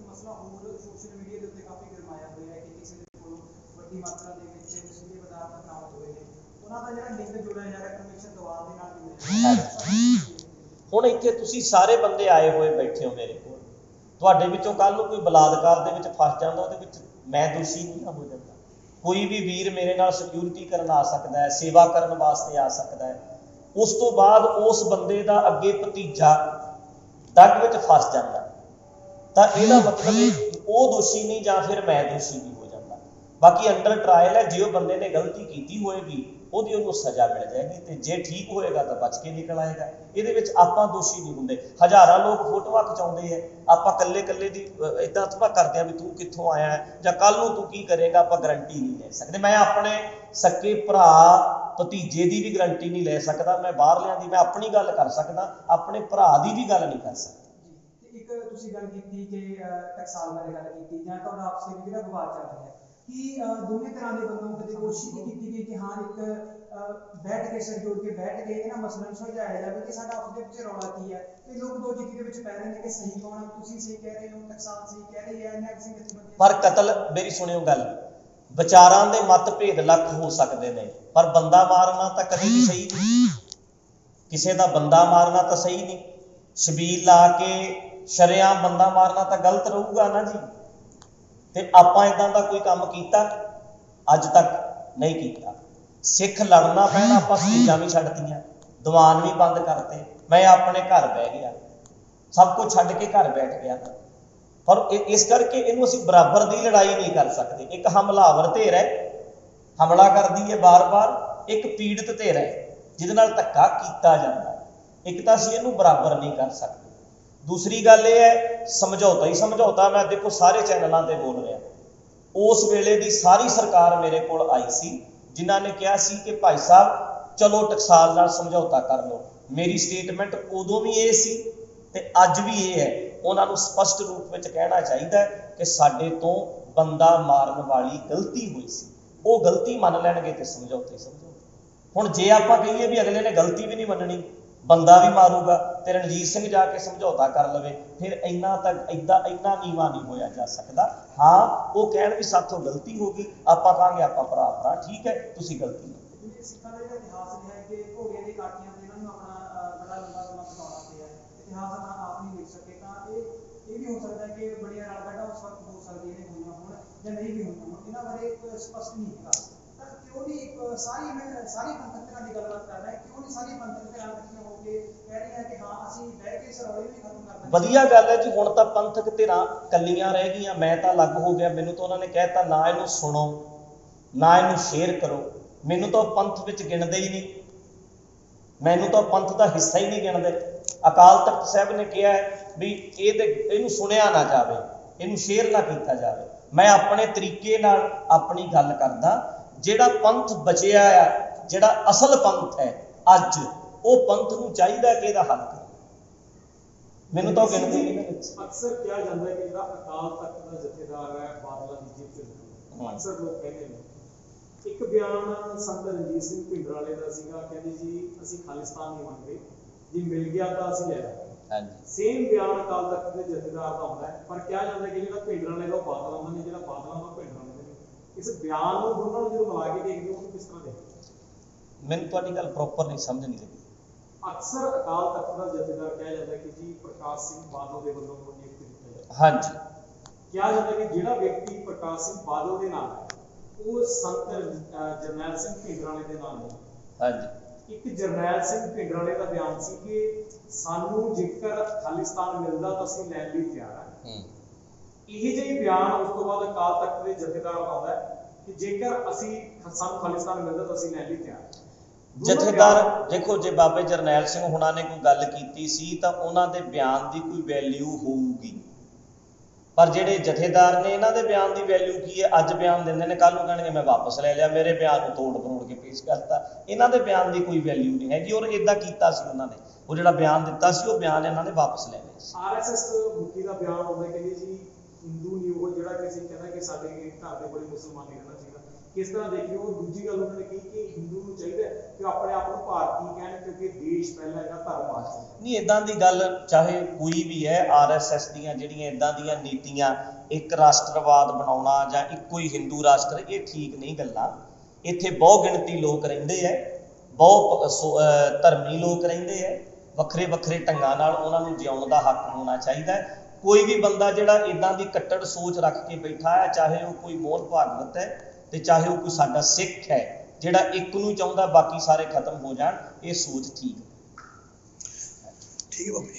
ਮਸਲਾ ਹੋਰ ਸੋਸ਼ਲ ਮੀਡੀਆ ਦੇ ਉੱਤੇ ਕਾਫੀ ਗਰਮਾਇਆ ਹੋਇਆ ਹੈ ਕਿ ਕਿਸੇ ਦੇ ਕੋਲੋਂ ਵੱਡੀ ਮਾਤਰਾ ਦੇ ਵਿੱਚ ਨਸ਼ੀਲੇ ਪਦਾਰਥ ਬਰਾਮਦ ਹੋਏ ਨੇ, ਉਹਨਾਂ ਦਾ ਜਿਹੜਾ ਲਿੰਕ ਜੋੜਿਆ ਜਾ ਰਿਹਾ ਕਮਿਸ਼ਨ ਦਬਾਅ ਦੇ ਨਾਲ ਜੁੜਿਆ। ਹੁਣ ਇੱਥੇ ਤੁਸੀਂ ਸਾਰੇ ਬੰਦੇ ਆਏ ਹੋਏ ਬੈਠੇ ਹੋ ਮੇਰੇ ਕੋਲ, ਤੁਹਾਡੇ ਵਿੱਚੋਂ ਕੱਲ ਨੂੰ ਕੋਈ ਬਲਾਤਕਾਰ ਦੇ ਵਿੱਚ ਫਸ ਜਾਂਦਾ, ਉਹਦੇ ਵਿੱਚ ਮੈਂ ਦੋਸ਼ੀ ਨਹੀਂ ਹੋ ਜਾਂਦਾ। ਕੋਈ ਵੀ ਵੀਰ ਮੇਰੇ ਨਾਲ ਸਿਕਿਉਰਿਟੀ ਕਰਨ ਆ ਸਕਦਾ ਹੈ, ਸੇਵਾ ਕਰਨ ਵਾਸਤੇ ਆ ਸਕਦਾ ਹੈ। ਉਸ ਤੋਂ ਬਾਅਦ ਉਸ ਬੰਦੇ ਦਾ ਅੱਗੇ ਭਤੀਜਾ ਡੱਗ ਵਿੱਚ ਫਸ ਜਾਂਦਾ, ਤਾਂ ਇਹਦਾ ਮਤਲਬ ਉਹ ਦੋਸ਼ੀ ਨਹੀਂ ਜਾਂ ਫਿਰ ਮੈਂ ਦੋਸ਼ੀ ਨਹੀਂ ਹੋ ਜਾਂਦਾ। ਬਾਕੀ ਅੰਡਰ ਟਰਾਇਲ ਹੈ, ਜੇ ਉਹ ਬੰਦੇ ਨੇ ਗਲਤੀ ਕੀਤੀ ਹੋਏਗੀ ਉਹਦੀ ਉਹਨੂੰ ਸਜ਼ਾ ਮਿਲ ਜਾਏਗੀ, ਤੇ ਜੇ ਠੀਕ ਹੋਏਗਾ ਤਾਂ ਬਚ ਕੇ ਨਿਕਲ ਆਏਗਾ। ਇਹਦੇ ਵਿੱਚ ਆਪਾਂ ਦੋਸ਼ੀ ਨਹੀਂ ਹੁੰਦੇ। ਹਜ਼ਾਰਾਂ ਲੋਕ ਫੋਟੋਆਂ ਖਿਚਾਉਂਦੇ ਆ, ਆਪਾਂ ਕੱਲੇ ਕੱਲੇ ਦੀ ਇਦਾਂ ਥੋੜਾ ਕਰਦੇ ਆ ਵੀ ਤੂੰ ਕਿੱਥੋਂ ਆਇਆ ਹੈ ਜਾਂ ਕੱਲ ਨੂੰ ਤੂੰ ਕੀ ਕਰੇਗਾ, ਆਪਾਂ ਗਰੰਟੀ ਨਹੀਂ ਲੈ ਸਕਦੇ। ਮੈਂ ਆਪਣੇ ਸਕੇ ਭਰਾ ਭਤੀਜੇ ਦੀ ਵੀ ਗਰੰਟੀ ਨਹੀਂ ਲੈ ਸਕਦਾ, ਮੈਂ ਬਾਹਰਲਿਆਂ ਦੀ, ਮੈਂ ਆਪਣੀ ਗੱਲ ਕਰ ਸਕਦਾ, ਆਪਣੇ ਭਰਾ ਦੀ ਵੀ ਗੱਲ ਨਹੀਂ ਕਰ ਸਕਦਾ। ਇੱਕ ਤੁਸੀਂ ਗੱਲ ਕੀਤੀ ਕਿ ਟਕਸਾਲ ਬਾਰੇ ਗੱਲ ਕੀਤੀ ਜਾਂ ਤੁਹਾਡਾ ਆਪਸੇ ਵੀ ਜਿਹੜਾ ਵਿਵਾਦ ਚੱਲ ਰਿਹਾ ਹੈ ਕਿ ਦੋਵੇਂ ਤਰ੍ਹਾਂ ਦੇ ਬੰਦੋਂ ਕਦੇ ਕੋਸ਼ਿਸ਼ ਨਹੀਂ ਕੀਤੀ ਗਈ ਕਿ ਹਾਂ ਇੱਕ ਬੈਠ ਕੇ ਸਿਰ ਜੋੜ ਕੇ ਬੈਠ ਕੇ ਇਹਨਾਂ ਮਸਲਿਆਂ ਨੂੰ ਸੁਲਝਾਇਆ ਜਾਵੇ ਕਿ ਸਾਡਾ ਆਪਸ ਦੇ ਵਿੱਚ ਰੌਲਾ ਕੀ ਹੈ। ਕਿ ਲੋਕ ਦੋ ਜਿੱਤੀ ਦੇ ਵਿੱਚ ਪੈ ਰਹੇ ਨੇ ਕਿ ਸਹੀ ਕੌਣ, ਤੁਸੀਂ ਸਹੀ ਕਹਿ ਰਹੇ ਹੋ, ਟਕਸਾਲ ਸਹੀ ਕਹਿ ਰਹੀ ਹੈ, ਨਿਹੰਗ ਸਿੰਘ ਜਥੇਬੰਦੀ। ਪਰ ਕਤਲ, ਮੇਰੀ ਸੁਣਿਓ ਗੱਲ, ਵਿਚਾਰਾਂ ਦੇ ਮਤਭੇਦ ਲੱਖ ਹੋ ਸਕਦੇ ਨੇ, ਪਰ ਬੰਦਾ ਮਾਰਨਾ ਤਾਂ ਕਦੇ ਵੀ ਸਹੀ ਨਹੀਂ। ਕਿਸੇ ਦਾ ਬੰਦਾ ਮਾਰਨਾ ਤਾਂ ਸਹੀ ਨਹੀਂ। ਛਬੀਲ ਲਾ ਕੇ ਸ਼ਰੇਆਮ ਬੰਦਾ ਮਾਰਨਾ ਤਾਂ ਗਲਤ ਰਹੂਗਾ ਨਾ ਜੀ। ਤੇ ਆਪਾਂ ਇਦਾਂ ਦਾ ਕੋਈ ਕੰਮ ਕੀਤਾ ਅੱਜ ਤੱਕ ਨਹੀਂ ਕੀਤਾ। ਸਿੱਖ ਲੜਨਾ ਪੈਣਾ, ਆਪਾਂ ਸਟੇਜਾਂ ਵੀ ਛੱਡਤੀਆਂ, ਦੀਵਾਨ ਵੀ ਬੰਦ ਕਰਤੇ, ਮੈਂ ਆਪਣੇ ਘਰ ਬਹਿ ਗਿਆ, ਸਭ ਕੁਝ ਛੱਡ ਕੇ ਘਰ ਬੈਠ ਗਿਆ। ਪਰ ਇਸ ਕਰਕੇ ਇਹਨੂੰ ਅਸੀਂ ਬਰਾਬਰ ਦੀ ਲੜਾਈ ਨਹੀਂ ਕਰ ਸਕਦੇ। ਇੱਕ ਹਮਲਾਵਰ ਧਿਰ ਹੈ, ਹਮਲਾ ਕਰਦੀ ਹੈ ਬਾਰ-ਬਾਰ, ਇੱਕ ਪੀੜਤ ਧਿਰ ਹੈ ਜਿਹਦੇ ਨਾਲ ਧੱਕਾ ਕੀਤਾ ਜਾਂਦਾ। ਇੱਕ ਤਾਂ ਅਸੀਂ ਇਹਨੂੰ ਬਰਾਬਰ ਨਹੀਂ ਕਰ ਸਕਦੇ। ਦੂਸਰੀ ਗੱਲ ਇਹ ਹੈ, ਸਮਝੌਤਾ ਹੀ ਸਮਝੌਤਾ। ਮੈਂ ਦੇਖੋ ਸਾਰੇ ਚੈਨਲਾਂ ਤੇ ਬੋਲ ਰਿਹਾ, ਉਸ ਵੇਲੇ ਦੀ ਸਾਰੀ ਸਰਕਾਰ ਮੇਰੇ ਕੋਲ ਆਈ ਸੀ ਜਿਨ੍ਹਾਂ ਨੇ ਕਿਹਾ ਸੀ ਕਿ ਭਾਈ ਸਾਹਿਬ ਚਲੋ ਟਕਸਾਲ ਨਾਲ ਸਮਝੌਤਾ ਕਰ ਲਓ। ਮੇਰੀ ਸਟੇਟਮੈਂਟ ਉਦੋਂ ਵੀ ਇਹ ਸੀ ਤੇ ਅੱਜ ਵੀ ਇਹ ਹੈ। ਉਹਨਾਂ ਨੂੰ ਸਪਸ਼ਟ ਰੂਪ ਵਿੱਚ ਕਹਿਣਾ ਚਾਹੀਦਾ ਕਿ ਸਾਡੇ ਤੋਂ ਬੰਦਾ ਮਾਰਨ ਵਾਲੀ ਗਲਤੀ ਹੋਈ ਸੀ, ਉਹ ਗਲਤੀ ਮੰਨ ਲੈਣਗੇ ਤੇ ਸਮਝੌਤੇ ਸਮਝੌਤੇ। ਹੁਣ ਜੇ ਆਪਾਂ ਕਹੀਏ ਵੀ ਅਗਲੇ ਨੇ ਗਲਤੀ ਵੀ ਨਹੀਂ ਮੰਨਣੀ, ਬੰਦਾ ਵੀ ਮਾਰੂਗਾ ਤੇ ਰਣਜੀਤ ਸਿੰਘ ਜਾ ਕੇ ਸਮਝੌਤਾ ਕਰ ਲਵੇ, ਫਿਰ ਇੰਨਾ ਇੰਨਾ ਨੀਵਾਂ ਨਹੀਂ ਹੋਇਆ ਜਾ ਸਕਦਾ। ਹਾਂ, ਉਹ ਕਹਿਣ ਵੀ ਸਾਥੋਂ ਗਲਤੀ ਹੋ ਗਈ, ਆਪਾਂ ਕਹਾਂਗੇ ਆਪਾਂ ਭਰਾ ਠੀਕ ਹੈ, ਤੁਸੀਂ ਗਲਤੀ ਜਿਵੇਂ ਸਿੱਖਾਂ ਦਾ ਜਿਹੜਾ ਇਤਿਹਾਸ ਰਿਹਾ ਹੈ ਕਿ ਘੋੜਿਆਂ ਦੀ ਕਾਠੀਆਂ ਤੇ ਇਹਨਾਂ ਨੂੰ ਆਪਣਾ ਬੜਾ ਲੰਬਾ ਸਮਾਂ ਬਿਤਾਉਣਾ ਪਿਆ, ਇਤਿਹਾਸ ਦਾ ਆਪ ਨਹੀਂ ਲਿਖ ਸਕੇ, ਤਾਂ ਇਹ ਵੀ ਹੋ ਸਕਦਾ ਹੈ ਕਿ ਬੜੀਆਂ ਰਣਗੱਢਾਂ ਉਸ ਵਕਤ ਹੋ ਸਕਦੀਆਂ ਨੇ, ਹੋਈਆਂ ਹੋਣ ਜਾਂ ਨਹੀਂ ਵੀ ਹੋਈਆਂ ਹੋਣ, ਇਹਨਾਂ ਬਾਰੇ ਸਪਸ਼ਟ ਨਹੀਂ ਹੈਗਾ। ਤਾਂ ਕਿਉਂ ਨਹੀਂ ਸਾਰੀ ਪੰਥਕ ਧਿਰਾਂ ਦੀ ਗੱਲਬਾਤ ਕਰ ਰਿਹਾ, ਕਿਉਂ ਨਹੀਂ ਸਾਰੀ ਪੰਥਕ ਧਿਰਾਂ ਇਕੱਠੀਆਂ ਹੋ ਕੇ ਕਹਿ ਰਹੀਆਂ ਕਿ ਹਾਂ ਅਸੀਂ ਬਹਿ ਕੇ ਇਸ ਰੌਲੇ ਨੂੰ ਵੀ ਖਤਮ ਕਰਨਾ। ਵਧੀਆ ਗੱਲ ਹੈ ਜੀ। ਹੁਣ ਤਾਂ ਪੰਥਕ ਧਿਰਾਂ ਕੱਲੀਆਂ ਰਹਿ ਗਈਆਂ, ਮੈਂ ਤਾਂ ਅਲੱਗ ਹੋ ਗਿਆ। ਮੈਨੂੰ ਤਾਂ ਉਹਨਾਂ ਨੇ ਕਹਿਤਾ ਨਾ ਇਹਨੂੰ ਸੁਣੋ, ਨਾ ਇਹਨੂੰ ਸ਼ੇਅਰ ਕਰੋ। ਮੈਨੂੰ ਤਾਂ ਪੰਥ ਵਿੱਚ ਗਿਣਦੇ ਹੀ ਨਹੀਂ, ਮੈਨੂੰ ਤਾਂ ਪੰਥ ਦਾ ਹਿੱਸਾ ਹੀ ਨਹੀਂ ਗਿਣਦੇ। ਅਕਾਲ ਤਖਤ ਸਾਹਿਬ ਨੇ ਕਿਹਾ ਹੈ ਵੀ ਇਹਨੂੰ ਸੁਣਿਆ ਨਾ ਜਾਵੇ, ਇਹਨੂੰ ਸ਼ੇਅਰ ਨਾ ਕੀਤਾ ਜਾਵੇ। ਮੈਂ ਆਪਣੇ ਤਰੀਕੇ ਨਾਲ ਆਪਣੀ ਗੱਲ ਕਰਦਾ। ਜਿਹੜਾ ਪੰਥ ਬਚਿਆ ਆ, ਜਿਹੜਾ ਅਸਲ ਪੰਥ ਹੈ ਅੱਜ, ਉਹ ਪੰਥ ਨੂੰ ਚਾਹੀਦਾ ਕਿ ਇਹਦਾ ਹੱਲ ਕਰੇ। ਮੈਨੂੰ ਤਾਂ ਗਿਣਦੇ ਨਹੀਂ ਵਿੱਚ। ਅਕਸਰ ਕਿਹਾ ਜਾਂਦਾ ਹੈ ਕਿ ਜਿਹੜਾ ਅਕਾਲ ਤਖਤ ਦਾ ਜਥੇਦਾਰ ਹੈ ਬਾਦਲਾਂ ਦੀ ਜੀਤ ਚ, ਅਕਸਰ ਲੋਕ ਕਹਿੰਦੇ ਨੇ। ਇੱਕ ਬਿਆਨ ਸੰਤ ਰਣਜੀਤ ਸਿੰਘ ਭਿੰਡਰਾਂਵਾਲੇ ਦਾ ਸੀਗਾ, ਕਹਿੰਦੇ ਜੀ ਅਸੀਂ ਖਾਲਿਸਤਾਨ ਨਹੀਂ ਮੰਗਦੇ, ਜੇ ਮਿਲ ਗਿਆ ਤਾਂ ਅਸੀਂ ਲੈ ਲਾਂਗੇ। ਸੇਮ ਬਿਆਨ ਅਕਾਲ ਤਖਤ ਦੇ ਜਥੇਦਾਰ ਦਾ ਹੁੰਦਾ ਹੈ, ਪਰ ਕਿਹਾ ਜਾਂਦਾ ਕਿ ਜਿਹੜਾ ਭਿੰਡਰਾਂਵਾਲੇ ਦਾ ਬਾਦਲਾਂ ਦਾ ਨਹੀਂ, ਜਿਹੜਾ ਬਾਦਲਾਂ ਦਾ ਭਿੰਡਰਾਂਵਾਲੇ ਦਾ ਨਹੀਂ। ਇਸ ਬਿਆਨ ਨੂੰ ਦੋਨਾਂ ਨੂੰ ਜਦੋਂ ਮਿਲਾ ਕੇ ਦੇਖਦੇ ਹੋ ਉਹਨੂੰ ਕਿਸ ਤਰ੍ਹਾਂ ਦੇਖਦੇ ਹੋ? ਮੈਨੂੰ ਤੁਹਾਡੀ ਗੱਲ ਪ੍ਰੋਪਰ ਨਹੀਂ ਸਮਝ ਨਹੀਂ ਲੱਗੀ। ਅਕਸਰ ਅਕਾਲ ਤਖਤ ਦਾ ਜਥੇਦਾਰ ਕਿਹਾ ਜਾਂਦਾ ਕਿ ਜੀ ਪ੍ਰਕਾਸ਼ ਸਿੰਘ ਬਾਦਲ ਦੇ ਵੱਲੋਂ ਨਿਯੁਕਤ ਕੀਤਾ ਜਾਂਦਾ। ਹਾਂਜੀ, ਕਿਹਾ ਜਾਂਦਾ ਕਿ ਜਿਹੜਾ ਵਿਅਕਤੀ ਪ੍ਰਕਾਸ਼ ਸਿੰਘ ਬਾਦਲ ਦੇ ਨਾਲ ਹੈ ਉਹ ਸੰਤ ਜਰਨੈਲ ਸਿੰਘ ਭਿੰਡਰਾਂਵਾਲੇ ਦੇ ਨਾਲ ਨਹੀਂ। ਹਾਂਜੀ, ਇੱਕ ਜਰਨੈਲ ਸਿੰਘ ਭਿੰਡਰਾਂਵਾਲੇ ਦਾ ਬਿਆਨ ਸੀ ਕਿ ਸਾਨੂੰ ਜੇਕਰ ਖਾਲਿਸਤਾਨ ਮਿਲਦਾ ਤਾਂ ਅਸੀਂ ਲੈਣ ਲਈ ਤਿਆਰ ਹਾਂ। ਇਹ ਜਿਹੀ ਬਿਆਨ ਉਸ ਤੋਂ ਬਾਅਦ ਅਕਾਲ ਤਖਤ ਦੇ ਜਥੇਦਾਰ ਆਉਂਦਾ ਹੈ ਕਿ ਜੇਕਰ ਸਾਨੂੰ ਖਾਲਿਸਤਾਨ ਮਿਲਦਾ ਤਾਂ ਅਸੀਂ ਲੈਣ ਲਈ ਤਿਆਰ ਹਾਂ। ਜਥੇਦਾਰ ਦੇਖੋ, ਜੇ ਬਾਬੇ ਜਰਨੈਲ ਸਿੰਘ ਹੁਣਾਂ ਨੇ ਕੋਈ ਗੱਲ ਕੀਤੀ ਸੀ ਤਾਂ ਉਹਨਾਂ ਦੇ ਬਿਆਨ ਦੀ ਕੋਈ ਵੈਲਿਊ ਹੋਊਗੀ, ਪਰ ਜਿਹੜੇ ਜਥੇਦਾਰ ਨੇ ਇਹਨਾਂ ਦੇ ਬਿਆਨ ਦੀ ਵੈਲਿਊ ਕੀ ਹੈ? ਅੱਜ ਬਿਆਨ ਦਿੰਦੇ ਨੇ, ਕੱਲ ਨੂੰ ਕਹਿਣਗੇ ਮੈਂ ਵਾਪਸ ਲੈ ਲਿਆ, ਮੇਰੇ ਬਿਆਨ ਨੂੰ ਤੋੜ ਮਰੋੜ ਕੇ ਪੇਸ਼ ਕਰਤਾ। ਇਹਨਾਂ ਦੇ ਬਿਆਨ ਦੀ ਕੋਈ ਵੈਲਿਊ ਨਹੀਂ ਹੈਗੀ, ਔਰ ਇਦਾਂ ਕੀਤਾ ਸੀ ਉਹਨਾਂ ਨੇ। ਉਹ ਜਿਹੜਾ ਬਿਆਨ ਦਿੱਤਾ ਸੀ ਉਹ ਬਿਆਨ ਇਹਨਾਂ ਨੇ ਵਾਪਸ ਲੈ ਲਿਆ ਸੀ। ਆਰਐਸਐਸ ਮੁਖੀ ਦਾ ਬਿਆਨ ਆਉਂਦਾ ਕਿ ਜੀ ਹਿੰਦੂ ਨਹੀਂ ਉਹ ਜਿਹੜਾ ਕਿ ਅਸੀਂ ਕਹਿੰਦਾ ਕਿ ਸਾਡੇ ਘਰ ਦੇ ਕੋਲ ਮੁਸਲਮਾਨ ਨਹੀਂ ਰਹਿਣਾ ਚਾਹੀਦਾ। ਕਿਸ ਤਰ੍ਹਾਂ ਦੇਖਿਓ? ਉਹ ਦੂਜੀ ਗੱਲ ਉਹਨਾਂ ਨੇ ਕਹੀ ਕਿ ਹਿੰਦੂ ਨੂੰ ਚਾਹੀਦਾ ਕਿ ਉਹ ਆਪਣੇ ਆਪ ਨੂੰ ਭਾਰਤੀ ਕਹਿਣ, ਕਿਉਂਕਿ ਦੇਸ਼ ਪਹਿਲਾਂ ਹੈਗਾ, ਧਰਮ ਬਾਅਦ ਚ। ਨਹੀਂ, ਇਦਾਂ ਦੀ ਗੱਲ ਚਾਹੇ ਕੋਈ ਵੀ ਹੈ, ਆਰਐਸਐਸ ਦੀਆਂ ਜਿਹੜੀਆਂ ਇਦਾਂ ਦੀਆਂ ਨੀਤੀਆਂ, ਇੱਕ ਰਾਸ਼ਟਰਵਾਦ ਬਣਾਉਣਾ ਜਾਂ ਇੱਕੋ ਹੀ ਹਿੰਦੂ ਰਾਸ਼ਟਰ, ਇਹ ਠੀਕ ਨਹੀਂ ਗੱਲਾਂ। ਇੱਥੇ ਬਹੁ ਗਿਣਤੀ ਲੋਕ ਰਹਿੰਦੇ ਹੈ, ਬਹੁ ਧਰਮੀ ਲੋਕ ਰਹਿੰਦੇ ਹੈ, ਵੱਖਰੇ ਵੱਖਰੇ ਢੰਗਾਂ ਨਾਲ ਉਹਨਾਂ ਨੂੰ ਜਿਉਣ ਦਾ ਹੱਕ ਹੋਣਾ ਚਾਹੀਦਾ ਹੈ। ਕੋਈ ਵੀ ਬੰਦਾ ਜਿਹੜਾ ਇਦਾਂ ਦੀ ਕੱਟੜ ਸੋਚ ਰੱਖ ਕੇ ਬੈਠਾ ਹੈ, ਚਾਹੇ ਉਹ ਕੋਈ ਮੋਹਨ ਭਾਗਵਤ ਹੈ ਤੇ ਚਾਹੇ ਉਹ ਕੋਈ ਸਾਡਾ ਸਿੱਖ ਹੈ, ਜਿਹੜਾ ਇੱਕ ਨੂੰ ਚਾਹੁੰਦਾ ਬਾਕੀ ਸਾਰੇ ਖਤਮ ਹੋ ਜਾਣ, ਇਹ ਸੋਚ ਠੀਕ ਠੀਕ ਹੈ ਬਾਬੂ ਜੀ।